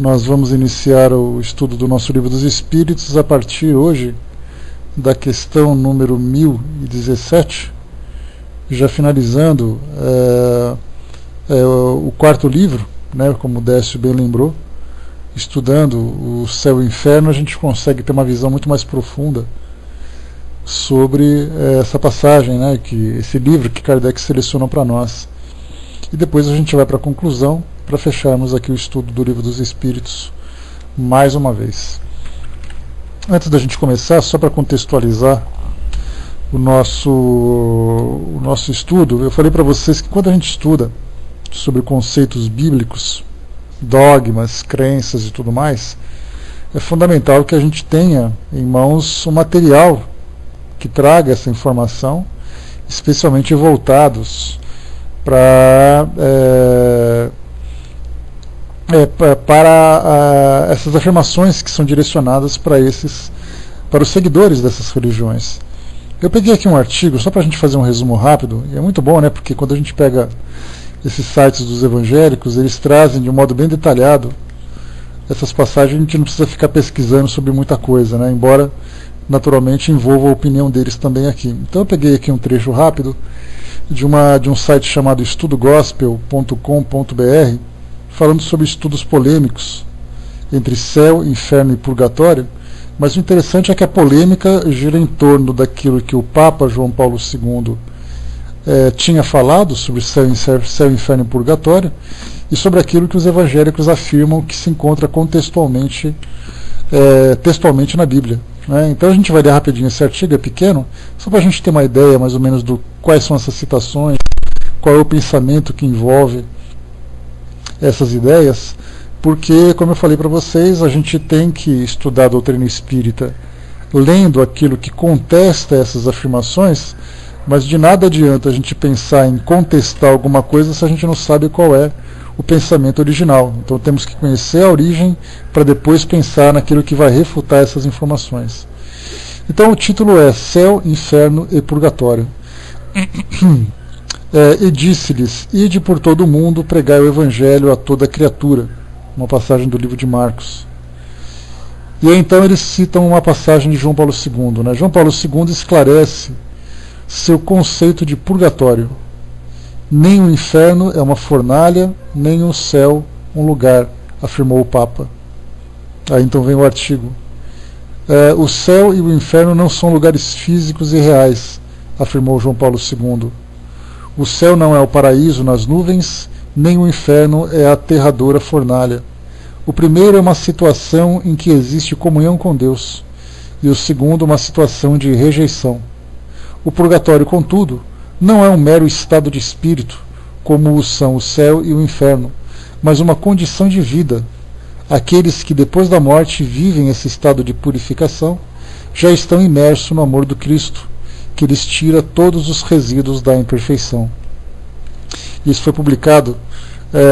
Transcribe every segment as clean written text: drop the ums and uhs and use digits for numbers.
Nós vamos iniciar o estudo do nosso Livro dos Espíritos a partir hoje da questão número 1017, já finalizando o quarto livro, né, como o Décio bem lembrou. Estudando o céu e o inferno, a gente consegue ter uma visão muito mais profunda sobre essa passagem, né, esse livro que Kardec selecionou para nós. E depois a gente vai para a conclusão, para fecharmos aqui o estudo do Livro dos Espíritos mais uma vez. Antes da gente começar, só para contextualizar o nosso estudo, eu falei para vocês que quando a gente estuda sobre conceitos bíblicos, dogmas, crenças e tudo mais, é fundamental que a gente tenha em mãos um material que traga essa informação, especialmente voltados para essas afirmações que são direcionadas para os seguidores dessas religiões. Eu peguei aqui um artigo, só para a gente fazer um resumo rápido, e é muito bom, né, porque quando a gente pega esses sites dos evangélicos, eles trazem de um modo bem detalhado essas passagens, a gente não precisa ficar pesquisando sobre muita coisa, né, embora naturalmente envolva a opinião deles também aqui. Então eu peguei aqui um trecho rápido de um site chamado estudogospel.com.br, falando sobre estudos polêmicos entre céu, inferno e purgatório, mas o interessante é que a polêmica gira em torno daquilo que o Papa João Paulo II tinha falado sobre céu, inferno e purgatório, e sobre aquilo que os evangélicos afirmam que se encontra textualmente na Bíblia, né? Então a gente vai ler rapidinho esse artigo, é pequeno, só para a gente ter uma ideia mais ou menos do quais são essas citações, qual é o pensamento que envolve essas ideias, porque, como eu falei para vocês, a gente tem que estudar a doutrina espírita lendo aquilo que contesta essas afirmações, mas de nada adianta a gente pensar em contestar alguma coisa se a gente não sabe qual é o pensamento original. Então temos que conhecer a origem para depois pensar naquilo que vai refutar essas informações. Então o título é Céu, Inferno e Purgatório. E disse-lhes: ide por todo o mundo, pregai o Evangelho a toda criatura. Uma passagem do livro de Marcos. E aí, então eles citam uma passagem de João Paulo II, né? João Paulo II esclarece seu conceito de purgatório. Nem o inferno é uma fornalha, nem o céu um lugar, afirmou o Papa. Aí então vem o artigo. O céu e o inferno não são lugares físicos e reais, afirmou João Paulo II. O céu não é o paraíso nas nuvens, nem o inferno é a aterradora fornalha. O primeiro é uma situação em que existe comunhão com Deus, e o segundo uma situação de rejeição. O purgatório, contudo, não é um mero estado de espírito, como o são o céu e o inferno, mas uma condição de vida. Aqueles que depois da morte vivem esse estado de purificação já estão imersos no amor do Cristo, que lhes tira todos os resíduos da imperfeição. Isso foi publicado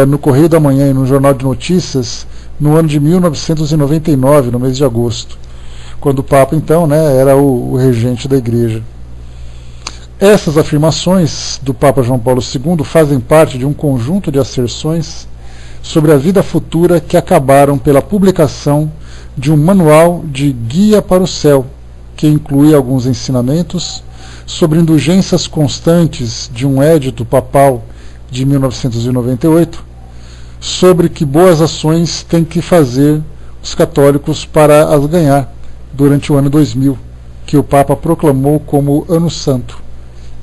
no Correio da Manhã e no Jornal de Notícias no ano de 1999, no mês de agosto, quando o Papa então, né, era o regente da Igreja. Essas afirmações do Papa João Paulo II fazem parte de um conjunto de asserções sobre a vida futura que acabaram pela publicação de um manual de guia para o céu, que inclui alguns ensinamentos sobre indulgências constantes de um édito papal de 1998, sobre que boas ações têm que fazer os católicos para as ganhar durante o ano 2000, que o Papa proclamou como Ano Santo.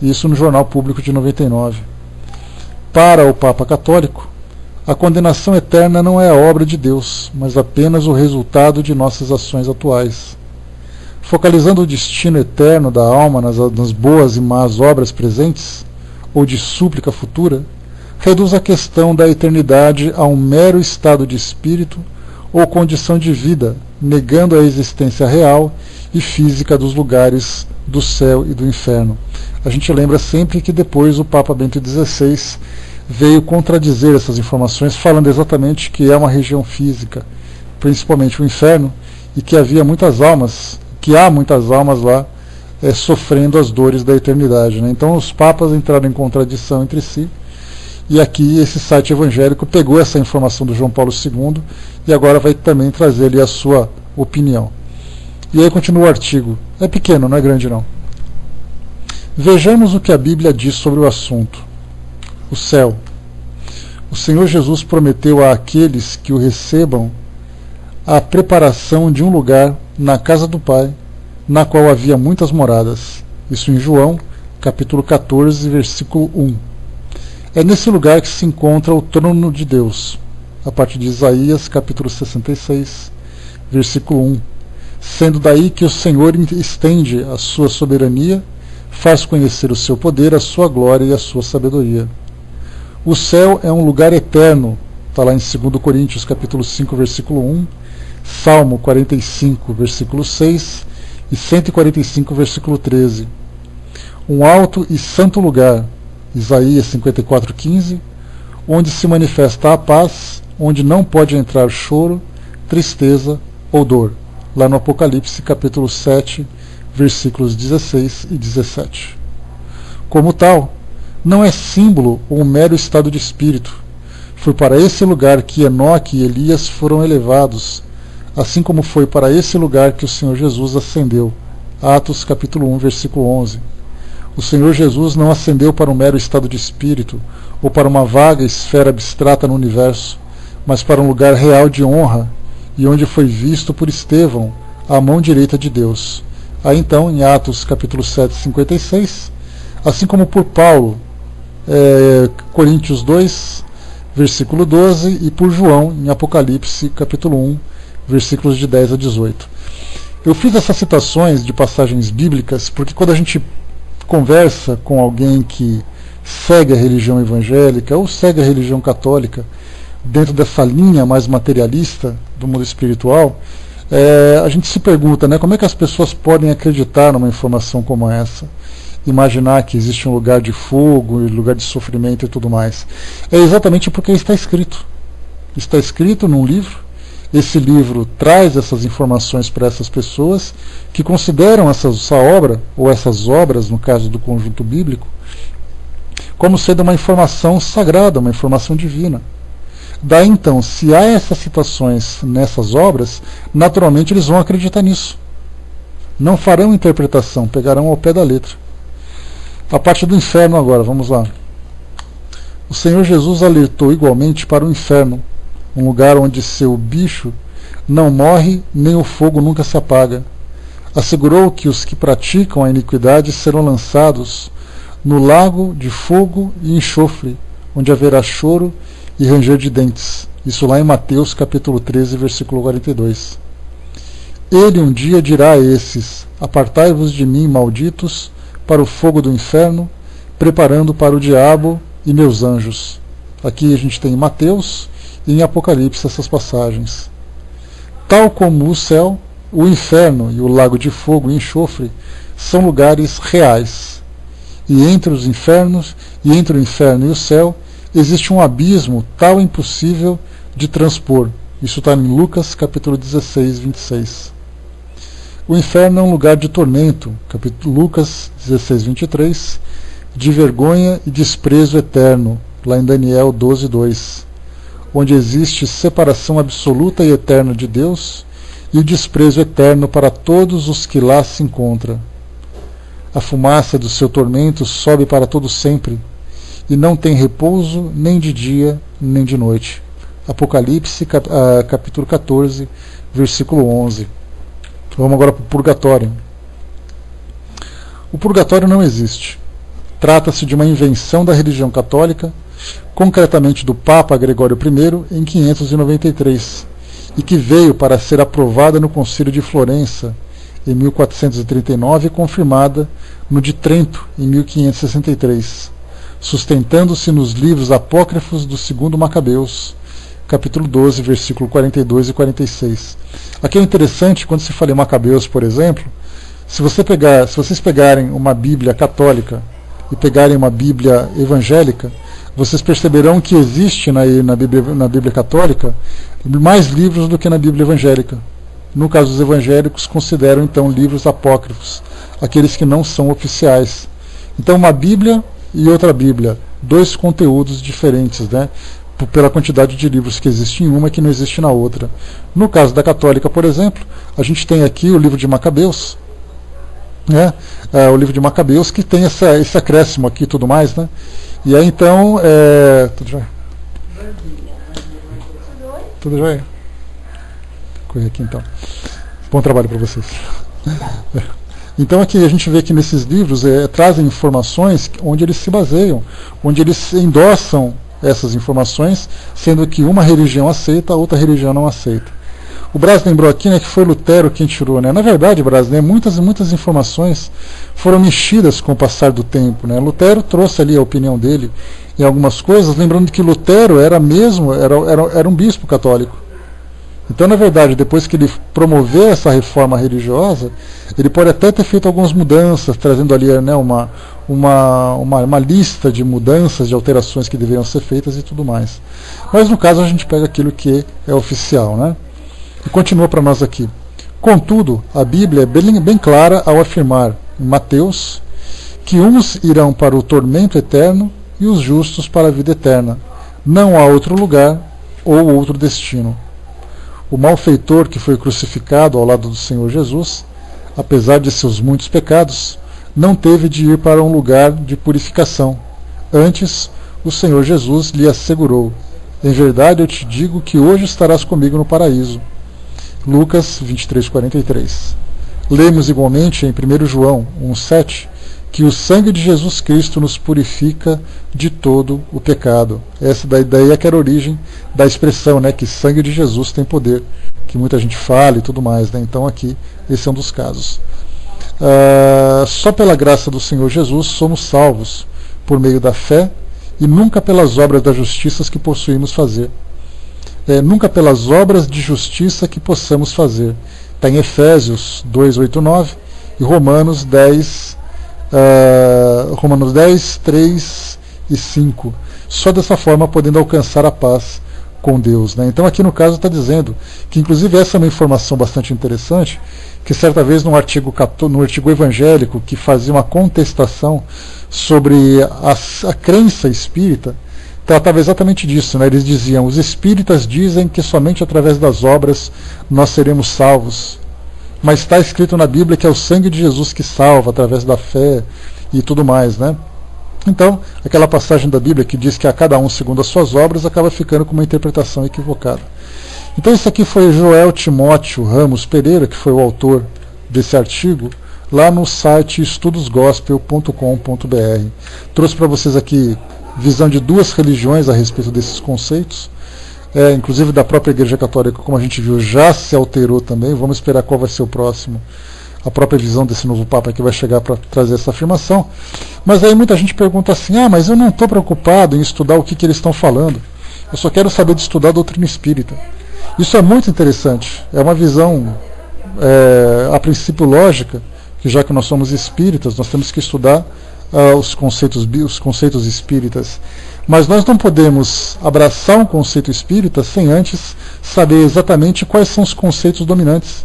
Isso no Jornal Público de 99. Para o Papa Católico, a condenação eterna não é a obra de Deus, mas apenas o resultado de nossas ações atuais. Focalizando o destino eterno da alma nas boas e más obras presentes, ou de súplica futura, reduz a questão da eternidade a um mero estado de espírito ou condição de vida, negando a existência real e física dos lugares do céu e do inferno. A gente lembra sempre que depois o Papa Bento XVI veio contradizer essas informações, falando exatamente que é uma região física, principalmente o inferno, e que havia muitas almas, que há muitas almas lá sofrendo as dores da eternidade, né? Então os papas entraram em contradição entre si E aqui esse site evangélico pegou essa informação do João Paulo II e agora vai também trazer ali a sua opinião. E aí continua o artigo. É pequeno, não é grande não. Vejamos o que a Bíblia diz sobre o assunto. O céu. O Senhor Jesus prometeu àqueles que o recebam a preparação de um lugar na casa do Pai, na qual havia muitas moradas. Isso em João, capítulo 14, versículo 1. É nesse lugar que se encontra o trono de Deus, a partir de Isaías, capítulo 66, versículo 1. Sendo daí que o Senhor estende a sua soberania, faz conhecer o seu poder, a sua glória e a sua sabedoria. O céu é um lugar eterno, está lá em 2 Coríntios, capítulo 5, versículo 1, Salmo 45, versículo 6 e 145, versículo 13. Um alto e santo lugar, Isaías 54, 15, onde se manifesta a paz, onde não pode entrar choro, tristeza ou dor. Lá no Apocalipse, capítulo 7, versículos 16 e 17. Como tal, não é símbolo ou um mero estado de espírito. Foi para esse lugar que Enoque e Elias foram elevados, assim como foi para esse lugar que o Senhor Jesus ascendeu. Atos, capítulo 1, versículo 11. O Senhor Jesus não ascendeu para um mero estado de espírito ou para uma vaga esfera abstrata no universo, mas para um lugar real de honra, e onde foi visto por Estevão, a mão direita de Deus. Aí então, em Atos capítulo 7, 56, assim como por Paulo, Coríntios 2, versículo 12, e por João, em Apocalipse capítulo 1, versículos de 10 a 18. Eu fiz essas citações de passagens bíblicas porque quando a gente conversa com alguém que segue a religião evangélica ou segue a religião católica dentro dessa linha mais materialista do mundo espiritual, a gente se pergunta, né, como é que as pessoas podem acreditar numa informação como essa? Imaginar que existe um lugar de fogo, lugar de sofrimento e tudo mais. É exatamente porque está escrito. Está escrito num livro. Esse livro traz essas informações para essas pessoas que consideram essa obra, ou essas obras, no caso do conjunto bíblico, como sendo uma informação sagrada, uma informação divina. Daí então, se há essas citações nessas obras, naturalmente eles vão acreditar nisso. Não farão interpretação, pegarão ao pé da letra. A parte do inferno agora, vamos lá. O Senhor Jesus alertou igualmente para o inferno, um lugar onde seu bicho não morre, nem o fogo nunca se apaga. Assegurou que os que praticam a iniquidade serão lançados no lago de fogo e enxofre, onde haverá choro e ranger de dentes. Isso lá em Mateus capítulo 13, versículo 42. Ele um dia dirá a esses: apartai-vos de mim, malditos, para o fogo do inferno, preparando para o diabo e meus anjos. Aqui a gente tem em Mateus e em Apocalipse essas passagens. Tal como o céu, o inferno e o lago de fogo e enxofre são lugares reais. E entre os infernos, e entre o inferno e o céu, existe um abismo tal impossível de transpor. Isso está em Lucas capítulo 16, 26. O inferno é um lugar de tormento, Lucas 16, 23, de vergonha e desprezo eterno, lá em Daniel 12, 2, onde existe separação absoluta e eterna de Deus e o desprezo eterno para todos os que lá se encontram. A fumaça do seu tormento sobe para todo sempre, e não tem repouso nem de dia nem de noite. Apocalipse capítulo 14, versículo 11. Vamos agora para o purgatório. O purgatório não existe. Trata-se de uma invenção da religião católica, concretamente do Papa Gregório I, em 593, e que veio para ser aprovada no Concílio de Florença, em 1439, e confirmada no de Trento, em 1563, sustentando-se nos livros apócrifos do segundo Macabeus, capítulo 12, versículo 42 e 46. Aqui é interessante, quando se fala em Macabeus, por exemplo, se vocês pegarem uma Bíblia católica e pegarem uma Bíblia evangélica, vocês perceberão que existe na Bíblia católica mais livros do que na Bíblia evangélica. No caso, os evangélicos consideram então livros apócrifos, aqueles que não são oficiais. Então, uma Bíblia e outra Bíblia dois conteúdos diferentes, né? Pela quantidade de livros que existe em uma e que não existe na outra. No caso da católica, por exemplo, a gente tem aqui o livro de Macabeus, né? O livro de Macabeus, que tem esse acréscimo aqui e tudo mais, né? E aí então, tudo jóia? Tudo jóia? Correr aqui então. Bom trabalho para vocês. Então aqui a gente vê que nesses livros trazem informações onde eles se baseiam, onde eles endossam essas informações, sendo que uma religião aceita, a outra religião não aceita. O Braz lembrou aqui, né, que foi Lutero quem tirou, né? Na verdade, Braz, né, muitas informações foram mexidas com o passar do tempo, né? Lutero trouxe ali a opinião dele em algumas coisas, lembrando que Lutero era um bispo católico. Então, na verdade, depois que ele promoveu essa reforma religiosa, ele pode até ter feito algumas mudanças, trazendo ali, né, uma lista de mudanças, de alterações que deveriam ser feitas e tudo mais. Mas no caso a gente pega aquilo que é oficial, né? E continua para nós aqui. Contudo, a Bíblia é bem clara ao afirmar em Mateus que uns irão para o tormento eterno e os justos para a vida eterna. Não há outro lugar ou outro destino. O malfeitor que foi crucificado ao lado do Senhor Jesus, apesar de seus muitos pecados, não teve de ir para um lugar de purificação. Antes, o Senhor Jesus lhe assegurou: em verdade eu te digo que hoje estarás comigo no paraíso. Lucas 23:43. Lemos igualmente em 1 João 1:7 que o sangue de Jesus Cristo nos purifica de todo o pecado. Essa daí é que era a origem da expressão, né, que sangue de Jesus tem poder, que muita gente fala e tudo mais, né? Então aqui esse é um dos casos. Só pela graça do Senhor Jesus somos salvos, por meio da fé, e nunca pelas obras da justiça que possuímos fazer. Nunca pelas obras de justiça que possamos fazer. Está em Efésios 2:8-9 e Romanos 10, 3 e 5. Só dessa forma podendo alcançar a paz com Deus, né? Então aqui no caso está dizendo que, inclusive, essa é uma informação bastante interessante, que certa vez no artigo evangélico que fazia uma contestação sobre a crença espírita, tratava exatamente disso, né? Eles diziam: os espíritas dizem que somente através das obras nós seremos salvos, mas está escrito na Bíblia que é o sangue de Jesus que salva, através da fé e tudo mais, né? Então, aquela passagem da Bíblia que diz que a cada um segundo as suas obras acaba ficando com uma interpretação equivocada. Então isso aqui foi Joel Timóteo Ramos Pereira, que foi o autor desse artigo, lá no site estudosgospel.com.br. Trouxe para vocês aqui visão de duas religiões a respeito desses conceitos, inclusive da própria Igreja Católica, como a gente viu, já se alterou também. Vamos esperar qual vai ser o próximo, a própria visão desse novo Papa que vai chegar para trazer essa afirmação. Mas aí muita gente pergunta assim: mas eu não estou preocupado em estudar o que eles estão falando, eu só quero saber de estudar a doutrina espírita. Isso é muito interessante, é uma visão a princípio lógica, que já que nós somos espíritas, nós temos que estudar os conceitos espíritas. Mas nós não podemos abraçar um conceito espírita sem antes saber exatamente quais são os conceitos dominantes.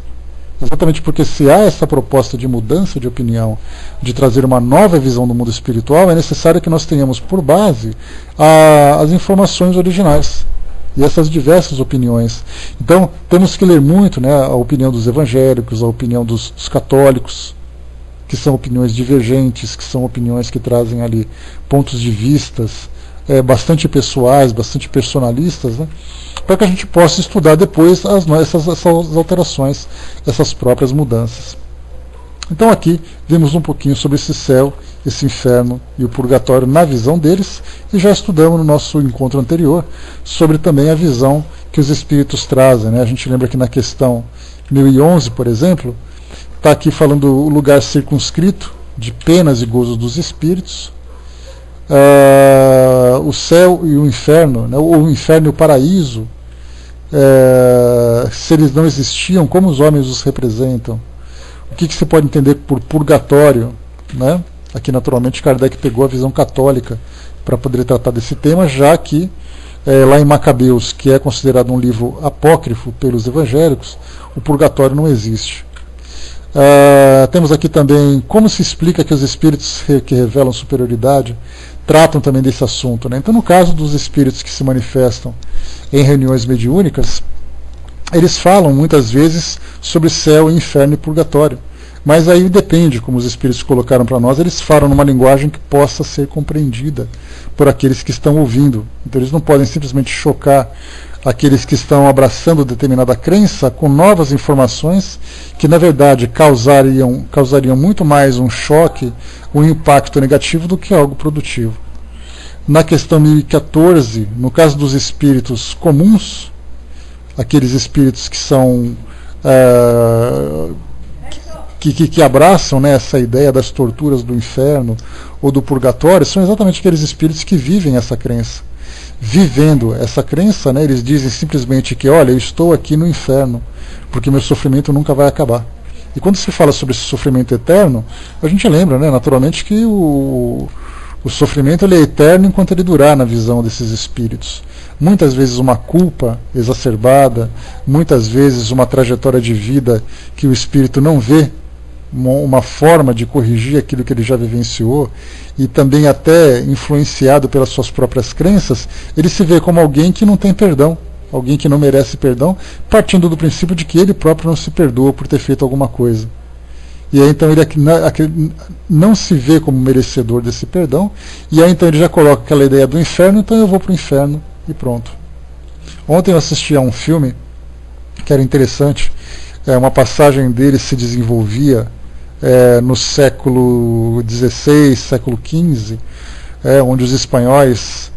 Exatamente porque, se há essa proposta de mudança de opinião, de trazer uma nova visão do mundo espiritual, é necessário que nós tenhamos por base as informações originais e essas diversas opiniões. Então temos que ler muito, né, a opinião dos evangélicos, a opinião dos católicos, que são opiniões divergentes, que são opiniões que trazem ali pontos de vistas bastante pessoais, bastante personalistas, né, para que a gente possa estudar depois essas alterações, essas próprias mudanças. Então aqui vimos um pouquinho sobre esse céu, esse inferno e o purgatório na visão deles, e já estudamos no nosso encontro anterior sobre também a visão que os espíritos trazem, né? A gente lembra que na questão 1011, por exemplo, está aqui falando o lugar circunscrito de penas e gozos dos espíritos, o céu e o inferno, né? O inferno e o paraíso, se eles não existiam, como os homens os representam. O que se pode entender por purgatório, né? Aqui naturalmente Kardec pegou a visão católica para poder tratar desse tema, já que lá em Macabeus, que é considerado um livro apócrifo pelos evangélicos, o purgatório não existe. Temos aqui também como se explica que os espíritos que revelam superioridade tratam também desse assunto, né? Então, no caso dos espíritos que se manifestam em reuniões mediúnicas, eles falam muitas vezes sobre céu, inferno e purgatório. Mas aí depende, como os espíritos colocaram para nós, eles falam numa linguagem que possa ser compreendida por aqueles que estão ouvindo. Então eles não podem simplesmente chocar aqueles que estão abraçando determinada crença com novas informações que, na verdade, causariam muito mais um choque, um impacto negativo do que algo produtivo. Na questão 1014, no caso dos espíritos comuns, aqueles espíritos que são que abraçam, né, essa ideia das torturas do inferno ou do purgatório, são exatamente aqueles espíritos que vivem essa crença. Vivendo essa crença, né, eles dizem simplesmente que, olha, eu estou aqui no inferno, porque meu sofrimento nunca vai acabar. E quando se fala sobre esse sofrimento eterno, a gente lembra, né, naturalmente, que o sofrimento ele é eterno enquanto ele durar na visão desses espíritos. Muitas vezes uma culpa exacerbada, muitas vezes uma trajetória de vida que o espírito não vê uma forma de corrigir aquilo que ele já vivenciou, e também até influenciado pelas suas próprias crenças, ele se vê como alguém que não tem perdão, alguém que não merece perdão, partindo do princípio de que ele próprio não se perdoa por ter feito alguma coisa. E aí então ele não se vê como merecedor desse perdão, e aí então ele já coloca aquela ideia do inferno, então eu vou para o inferno e pronto. Ontem eu assisti a um filme que era interessante, uma passagem dele se desenvolvia no século XVI, século XV, onde os espanhóis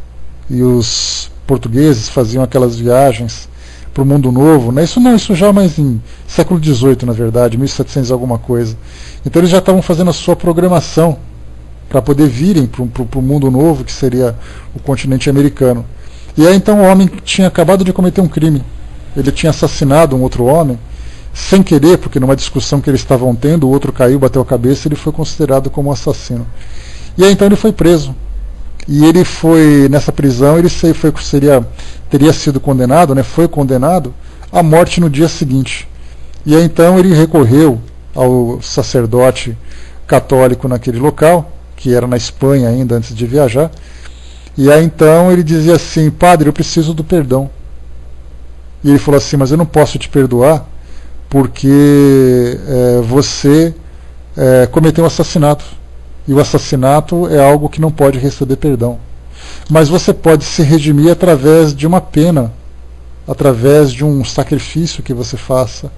e os portugueses faziam aquelas viagens para o mundo novo, né? Isso já mais em século XVIII, na verdade, 1700 alguma coisa. Então eles já estavam fazendo a sua programação para poder virem para o mundo novo, que seria o continente americano. E aí então o homem tinha acabado de cometer um crime. Ele tinha assassinado um outro homem, sem querer, porque numa discussão que eles estavam tendo, o outro caiu, bateu a cabeça, ele foi considerado como assassino. E aí então ele foi preso. E ele foi, nessa prisão, ele teria sido condenado, né, foi condenado à morte no dia seguinte. E aí então ele recorreu ao sacerdote católico naquele local, que era na Espanha ainda, antes de viajar. E aí então ele dizia assim: padre, eu preciso do perdão. E ele falou assim: mas eu não posso te perdoar porque você cometeu um assassinato. E o assassinato é algo que não pode receber perdão. Mas você pode se redimir através de uma pena, através de um sacrifício que você faça,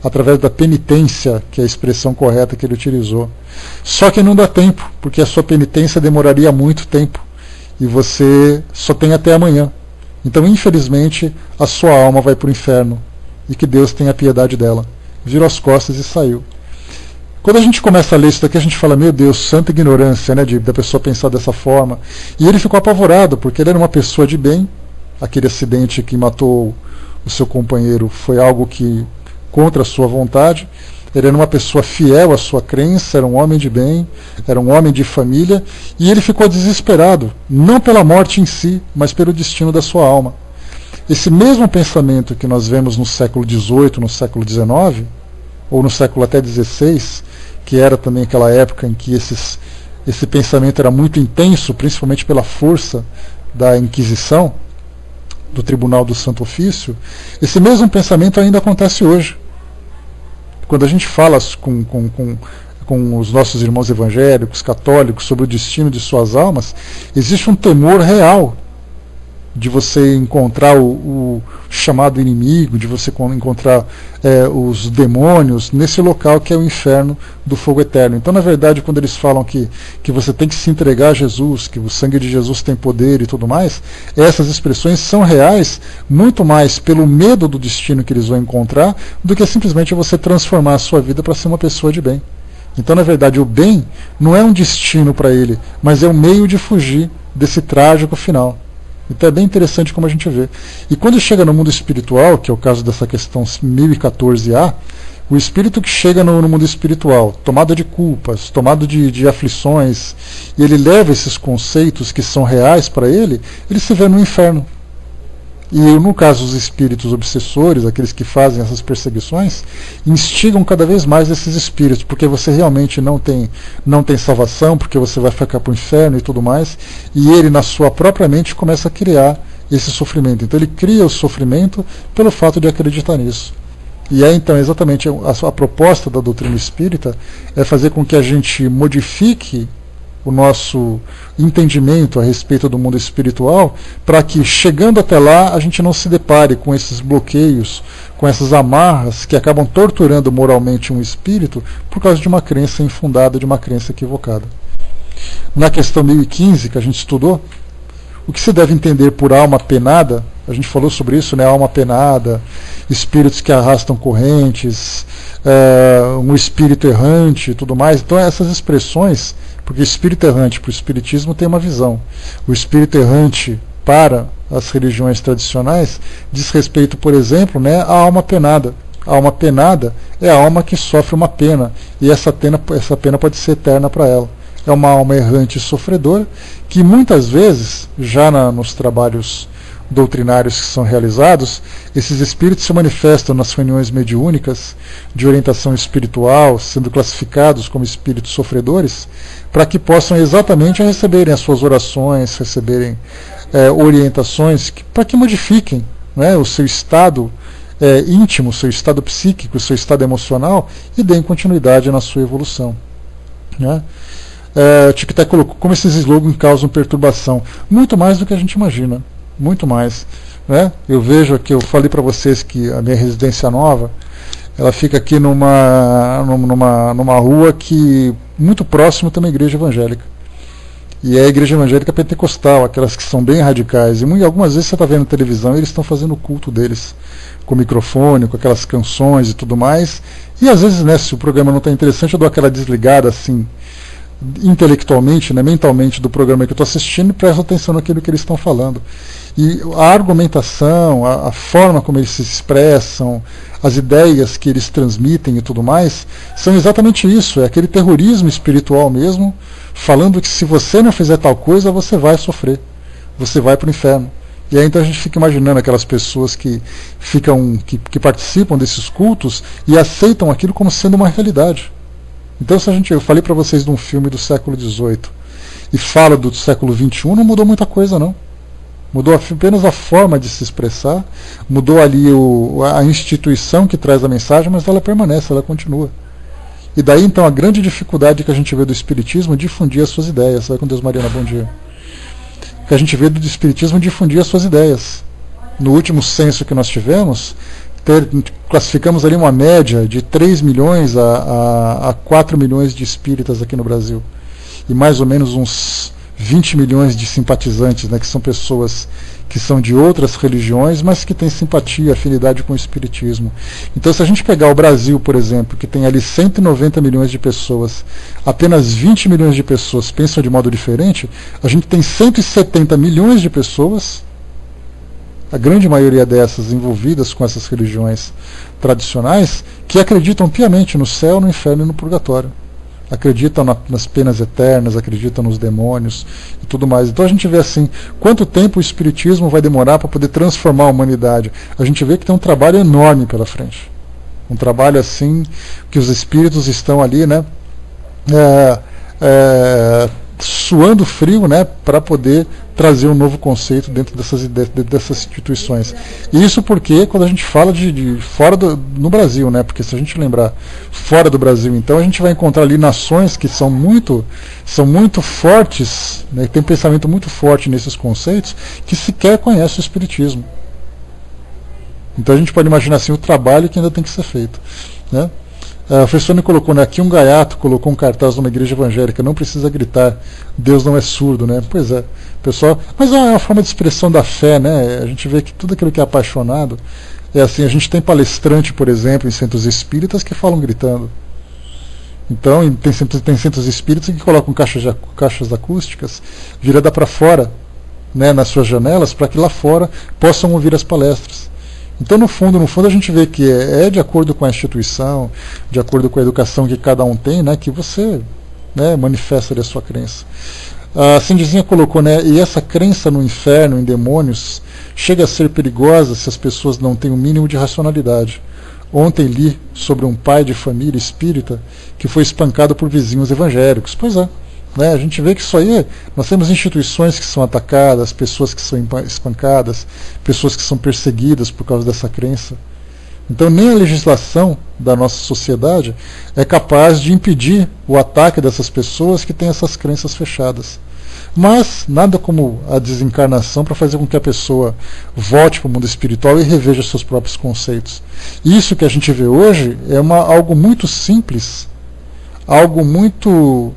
através da penitência, que é a expressão correta que ele utilizou. Só que não dá tempo, porque a sua penitência demoraria muito tempo. E você só tem até amanhã. Então, infelizmente, a sua alma vai para o inferno. E que Deus tenha piedade dela. Virou as costas e saiu. Quando a gente começa a ler isso daqui, a gente fala: meu Deus, santa ignorância, né, da pessoa pensar dessa forma. E ele ficou apavorado, porque ele era uma pessoa de bem. Aquele acidente que matou o seu companheiro foi algo que contra a sua vontade. Ele era uma pessoa fiel à sua crença, era um homem de bem, era um homem de família, e ele ficou desesperado, não pela morte em si, mas pelo destino da sua alma. Esse mesmo pensamento que nós vemos no século XVIII, no século XIX, ou no século até XVI, que era também aquela época em que esse pensamento era muito intenso, principalmente pela força da Inquisição, do Tribunal do Santo Ofício, esse mesmo pensamento ainda acontece hoje. Quando a gente fala com os nossos irmãos evangélicos, católicos, sobre o destino de suas almas, existe um temor real de você encontrar o chamado inimigo, de você encontrar os demônios nesse local que é o inferno do fogo eterno. Então, na verdade, quando eles falam que você tem que se entregar a Jesus, que o sangue de Jesus tem poder e tudo mais, essas expressões são reais muito mais pelo medo do destino que eles vão encontrar do que simplesmente você transformar a sua vida para ser uma pessoa de bem. Então, na verdade, o bem não é um destino para ele, mas é um meio de fugir desse trágico final. Então é bem interessante como a gente vê. E quando chega no mundo espiritual, que é o caso dessa questão 1014A, o espírito que chega no mundo espiritual, tomado de culpas, tomado de aflições, e ele leva esses conceitos que são reais para ele se vê no inferno. E no caso os espíritos obsessores, aqueles que fazem essas perseguições, instigam cada vez mais esses espíritos, porque você realmente não tem salvação, porque você vai ficar para o inferno e tudo mais, e ele na sua própria mente começa a criar esse sofrimento. Então ele cria o sofrimento pelo fato de acreditar nisso. E é então exatamente a proposta da doutrina espírita é fazer com que a gente modifique o nosso entendimento a respeito do mundo espiritual, para que, chegando até lá, a gente não se depare com esses bloqueios, com essas amarras que acabam torturando moralmente um espírito por causa de uma crença infundada, de uma crença equivocada. Na questão 1015, que a gente estudou, o que se deve entender por alma penada, a gente falou sobre isso, né? Alma penada, espíritos que arrastam correntes, um espírito errante e tudo mais. Então essas expressões, porque espírito errante para o espiritismo tem uma visão. O espírito errante para as religiões tradicionais diz respeito, por exemplo, né, à alma penada. A alma penada é a alma que sofre uma pena, e essa pena pode ser eterna para ela. É uma alma errante e sofredora, que muitas vezes, já nos trabalhos doutrinários que são realizados, esses espíritos se manifestam nas reuniões mediúnicas de orientação espiritual, sendo classificados como espíritos sofredores, para que possam exatamente receberem as suas orações, receberem orientações, para que modifiquem, né, o seu estado íntimo, o seu estado psíquico, o seu estado emocional, e deem continuidade na sua evolução. Né? Tic-Tac colocou como esses slogans causam perturbação. Muito mais do que a gente imagina. Muito mais. Né? Eu vejo aqui, eu falei para vocês que a minha residência nova, ela fica aqui numa rua que muito próximo tem uma igreja evangélica. E é a igreja evangélica pentecostal, aquelas que são bem radicais. E algumas vezes você está vendo televisão e eles estão fazendo o culto deles, com microfone, com aquelas canções e tudo mais. E às vezes, né, se o programa não está interessante, eu dou aquela desligada assim, intelectualmente, né, mentalmente do programa que eu estou assistindo, e presto atenção naquilo que eles estão falando. E a argumentação, a forma como eles se expressam, as ideias que eles transmitem e tudo mais, são exatamente isso, é aquele terrorismo espiritual mesmo, falando que se você não fizer tal coisa, você vai sofrer, você vai para o inferno. E aí então a gente fica imaginando aquelas pessoas que participam desses cultos e aceitam aquilo como sendo uma realidade. Então, eu falei para vocês de um filme do século XVIII e fala do século XXI, não mudou muita coisa, não. Mudou apenas a forma de se expressar, mudou ali a instituição que traz a mensagem, mas ela permanece, ela continua. E daí, então, a grande dificuldade que a gente vê do Espiritismo é difundir as suas ideias. Vai com Deus, Mariana, bom dia. Que a gente vê do Espiritismo é difundir as suas ideias. No último censo que nós tivemos, classificamos ali uma média de 3 milhões a 4 milhões de espíritas aqui no Brasil. E mais ou menos uns 20 milhões de simpatizantes, né, que são pessoas que são de outras religiões, mas que têm simpatia, afinidade com o espiritismo. Então, se a gente pegar o Brasil, por exemplo, que tem ali 190 milhões de pessoas, apenas 20 milhões de pessoas pensam de modo diferente, a gente tem 170 milhões de pessoas, a grande maioria dessas envolvidas com essas religiões tradicionais, que acreditam piamente no céu, no inferno e no purgatório. Acreditam nas penas eternas, acreditam nos demônios e tudo mais. Então a gente vê assim, quanto tempo o Espiritismo vai demorar para poder transformar a humanidade. A gente vê que tem um trabalho enorme pela frente. Um trabalho assim, que os espíritos estão ali, né, suando frio, né, para poder trazer um novo conceito dentro dessas instituições. E isso porque quando a gente fala de fora no Brasil, né, porque se a gente lembrar fora do Brasil, então a gente vai encontrar ali nações que são muito fortes, né, que tem um pensamento muito forte nesses conceitos, que sequer conhecem o Espiritismo. Então a gente pode imaginar assim o trabalho que ainda tem que ser feito, né? A professora colocou, né, aqui um gaiato colocou um cartaz numa igreja evangélica, não precisa gritar, Deus não é surdo, né? Pois é, pessoal, mas é uma forma de expressão da fé, né? A gente vê que tudo aquilo que é apaixonado é assim. A gente tem palestrante, por exemplo, em centros espíritas que falam gritando. Então, tem centros espíritas que colocam caixas acústicas viradas para fora, né, nas suas janelas, para que lá fora possam ouvir as palestras. Então, no fundo, a gente vê que é de acordo com a instituição, de acordo com a educação que cada um tem, né, que você, né, manifesta ali a sua crença. A Cindizinha colocou, né, e essa crença no inferno, em demônios, chega a ser perigosa se as pessoas não têm o mínimo de racionalidade. Ontem li sobre um pai de família espírita que foi espancado por vizinhos evangélicos. Pois é, né, a gente vê que isso aí, nós temos instituições que são atacadas, pessoas que são espancadas, pessoas que são perseguidas por causa dessa crença. Então nem a legislação da nossa sociedade é capaz de impedir o ataque dessas pessoas que têm essas crenças fechadas. Mas nada como a desencarnação para fazer com que a pessoa volte para o mundo espiritual e reveja seus próprios conceitos. Isso que a gente vê hoje é algo muito simples, algo muito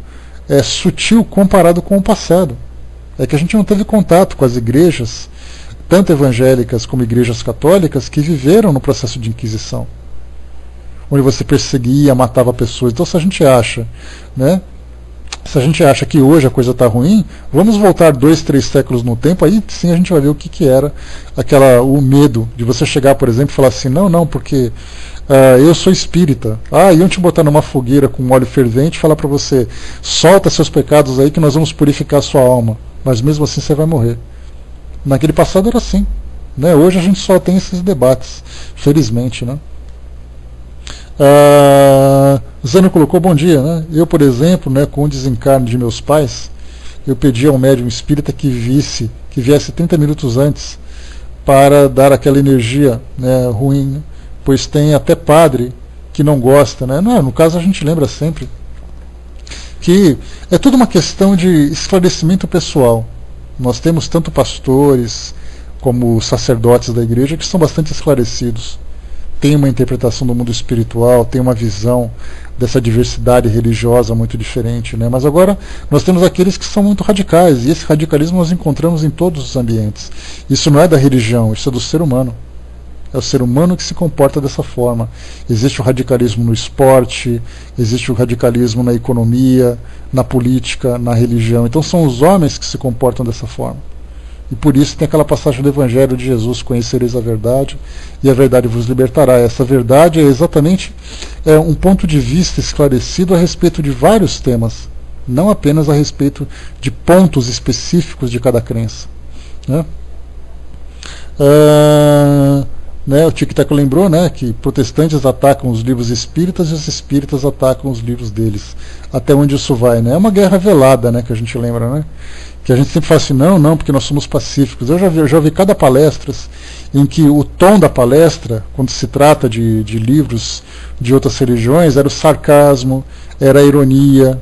sutil comparado com o passado. É que a gente não teve contato com as igrejas, tanto evangélicas como igrejas católicas, que viveram no processo de Inquisição, onde você perseguia, matava pessoas. Então, se a gente acha, né, se a gente acha que hoje a coisa está ruim, vamos voltar 2, 3 séculos no tempo, aí sim a gente vai ver o que era o medo de você chegar, por exemplo, e falar assim, não, porque eu sou espírita, iam te botar numa fogueira com óleo fervente e falar para você, solta seus pecados aí que nós vamos purificar a sua alma, mas mesmo assim você vai morrer. Naquele passado era assim, né? Hoje a gente só tem esses debates, felizmente, né? Zano colocou, bom dia, né? Eu, por exemplo, né, com o desencarne de meus pais, eu pedi ao médium espírita que viesse 30 minutos antes para dar aquela energia, né, ruim, né? Pois tem até padre que não gosta, né? Não, no caso a gente lembra sempre que é tudo uma questão de esclarecimento pessoal. Nós temos tanto pastores como sacerdotes da igreja que são bastante esclarecidos. Tem uma interpretação do mundo espiritual, tem uma visão dessa diversidade religiosa muito diferente, né? Mas agora nós temos aqueles que são muito radicais, e esse radicalismo nós encontramos em todos os ambientes. Isso não é da religião, isso é do ser humano. É o ser humano que se comporta dessa forma. Existe o radicalismo no esporte, existe o radicalismo na economia, na política, na religião. Então são os homens que se comportam dessa forma. E por isso tem aquela passagem do Evangelho de Jesus, conhecereis a verdade e a verdade vos libertará. Essa verdade é exatamente um ponto de vista esclarecido a respeito de vários temas, não apenas a respeito de pontos específicos de cada crença, né? O Tic-Tac lembrou, né, que protestantes atacam os livros espíritas e os espíritas atacam os livros deles. Até onde isso vai, né? É uma guerra velada, né, que a gente lembra, né? Que a gente sempre fala assim, não, porque nós somos pacíficos. Eu já vi cada palestra em que o tom da palestra, quando se trata de livros de outras religiões, era o sarcasmo, era a ironia,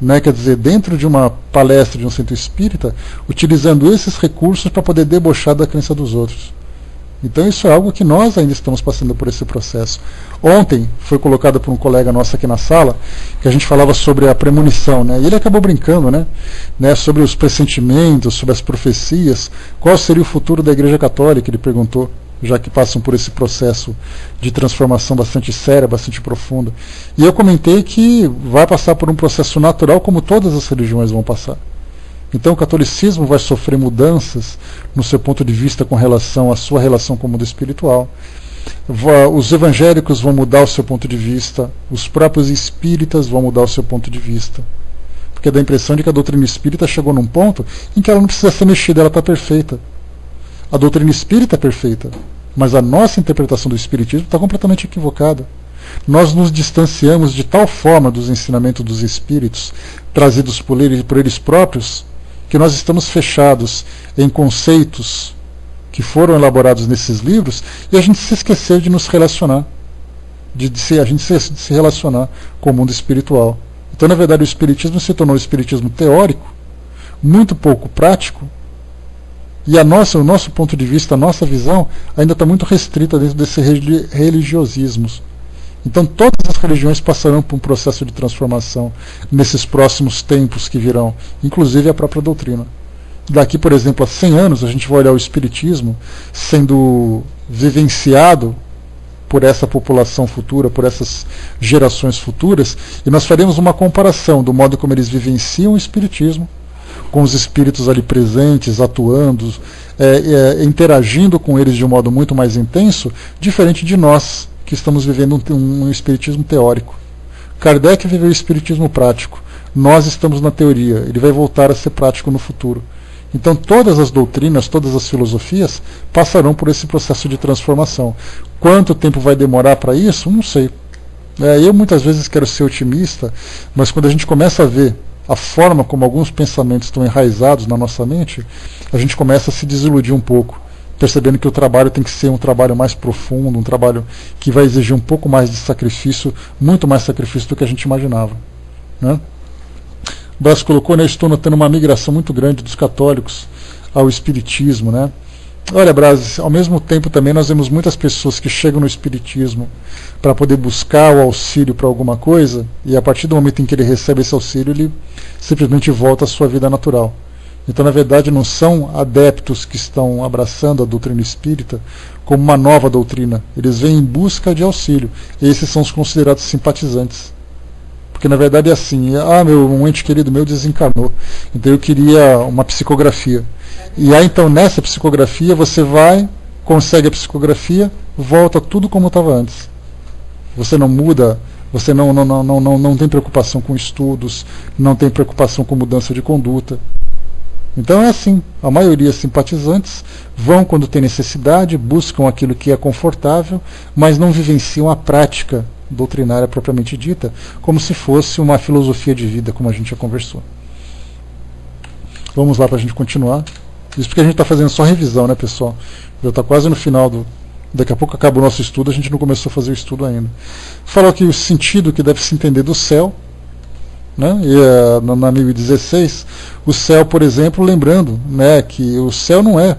né? Quer dizer, dentro de uma palestra de um centro espírita, utilizando esses recursos para poder debochar da crença dos outros. Então isso é algo que nós ainda estamos passando por esse processo. Ontem foi colocado por um colega nosso aqui na sala, que a gente falava sobre a premonição, né? E ele acabou brincando, né, sobre os pressentimentos, sobre as profecias, qual seria o futuro da Igreja Católica, ele perguntou, já que passam por esse processo de transformação bastante séria, bastante profunda. E eu comentei que vai passar por um processo natural, como todas as religiões vão passar. Então o catolicismo vai sofrer mudanças no seu ponto de vista com relação à sua relação com o mundo espiritual. Os evangélicos vão mudar o seu ponto de vista, os próprios espíritas vão mudar o seu ponto de vista. Porque dá a impressão de que a doutrina espírita chegou num ponto em que ela não precisa ser mexida, ela está perfeita. A doutrina espírita é perfeita, mas a nossa interpretação do espiritismo está completamente equivocada. Nós nos distanciamos de tal forma dos ensinamentos dos espíritos, trazidos por eles próprios, que nós estamos fechados em conceitos que foram elaborados nesses livros e a gente se esqueceu de nos relacionar, a gente se relacionar com o mundo espiritual. Então, na verdade, o espiritismo se tornou um espiritismo teórico, muito pouco prático, e o nosso ponto de vista, a nossa visão, ainda está muito restrita dentro desse religiosismo. Então todas as religiões passarão por um processo de transformação nesses próximos tempos que virão, inclusive a própria doutrina. Daqui, por exemplo, a 100 anos, a gente vai olhar o espiritismo sendo vivenciado por essa população futura, por essas gerações futuras, e nós faremos uma comparação do modo como eles vivenciam o espiritismo, com os espíritos ali presentes, atuando, interagindo com eles de um modo muito mais intenso, diferente de nós, que estamos vivendo um espiritismo teórico. Kardec viveu o espiritismo prático. nós estamos na teoria, ele vai voltar a ser prático no futuro. Então todas as doutrinas, todas as filosofias passarão por esse processo de transformação. Quanto tempo vai demorar para isso? Não sei. Eu muitas vezes quero ser otimista, mas quando a gente começa a ver a forma como alguns pensamentos estão enraizados na nossa mente, a gente começa a se desiludir um pouco, percebendo que o trabalho tem que ser um trabalho mais profundo, um trabalho que vai exigir um pouco mais de sacrifício, muito mais sacrifício do que a gente imaginava, né? O Brás colocou, né, estou notando uma migração muito grande dos católicos ao espiritismo, né? Olha, Brás, ao mesmo tempo também nós vemos muitas pessoas que chegam no espiritismo para poder buscar o auxílio para alguma coisa, e a partir do momento em que ele recebe esse auxílio, ele simplesmente volta à sua vida natural. Então, na verdade, não são adeptos que estão abraçando a doutrina espírita como uma nova doutrina. Eles vêm em busca de auxílio. E esses são os considerados simpatizantes. Porque, na verdade, é assim. Um ente querido meu desencarnou. Então, eu queria uma psicografia. E aí, então, nessa psicografia, você vai, consegue a psicografia, volta tudo como estava antes. Você não muda, você não tem preocupação com estudos, não tem preocupação com mudança de conduta. Então é assim, a maioria simpatizantes vão quando tem necessidade, buscam aquilo que é confortável, mas não vivenciam a prática doutrinária propriamente dita, como se fosse uma filosofia de vida, como a gente já conversou. Vamos lá para a gente continuar. Isso porque a gente está fazendo só revisão, né, pessoal? Já está quase no final do... Daqui a pouco acaba o nosso estudo, a gente não começou a fazer o estudo ainda. Falou aqui o sentido que deve se entender do céu, né? E, na 1016, o céu, por exemplo, lembrando, né, que o céu não é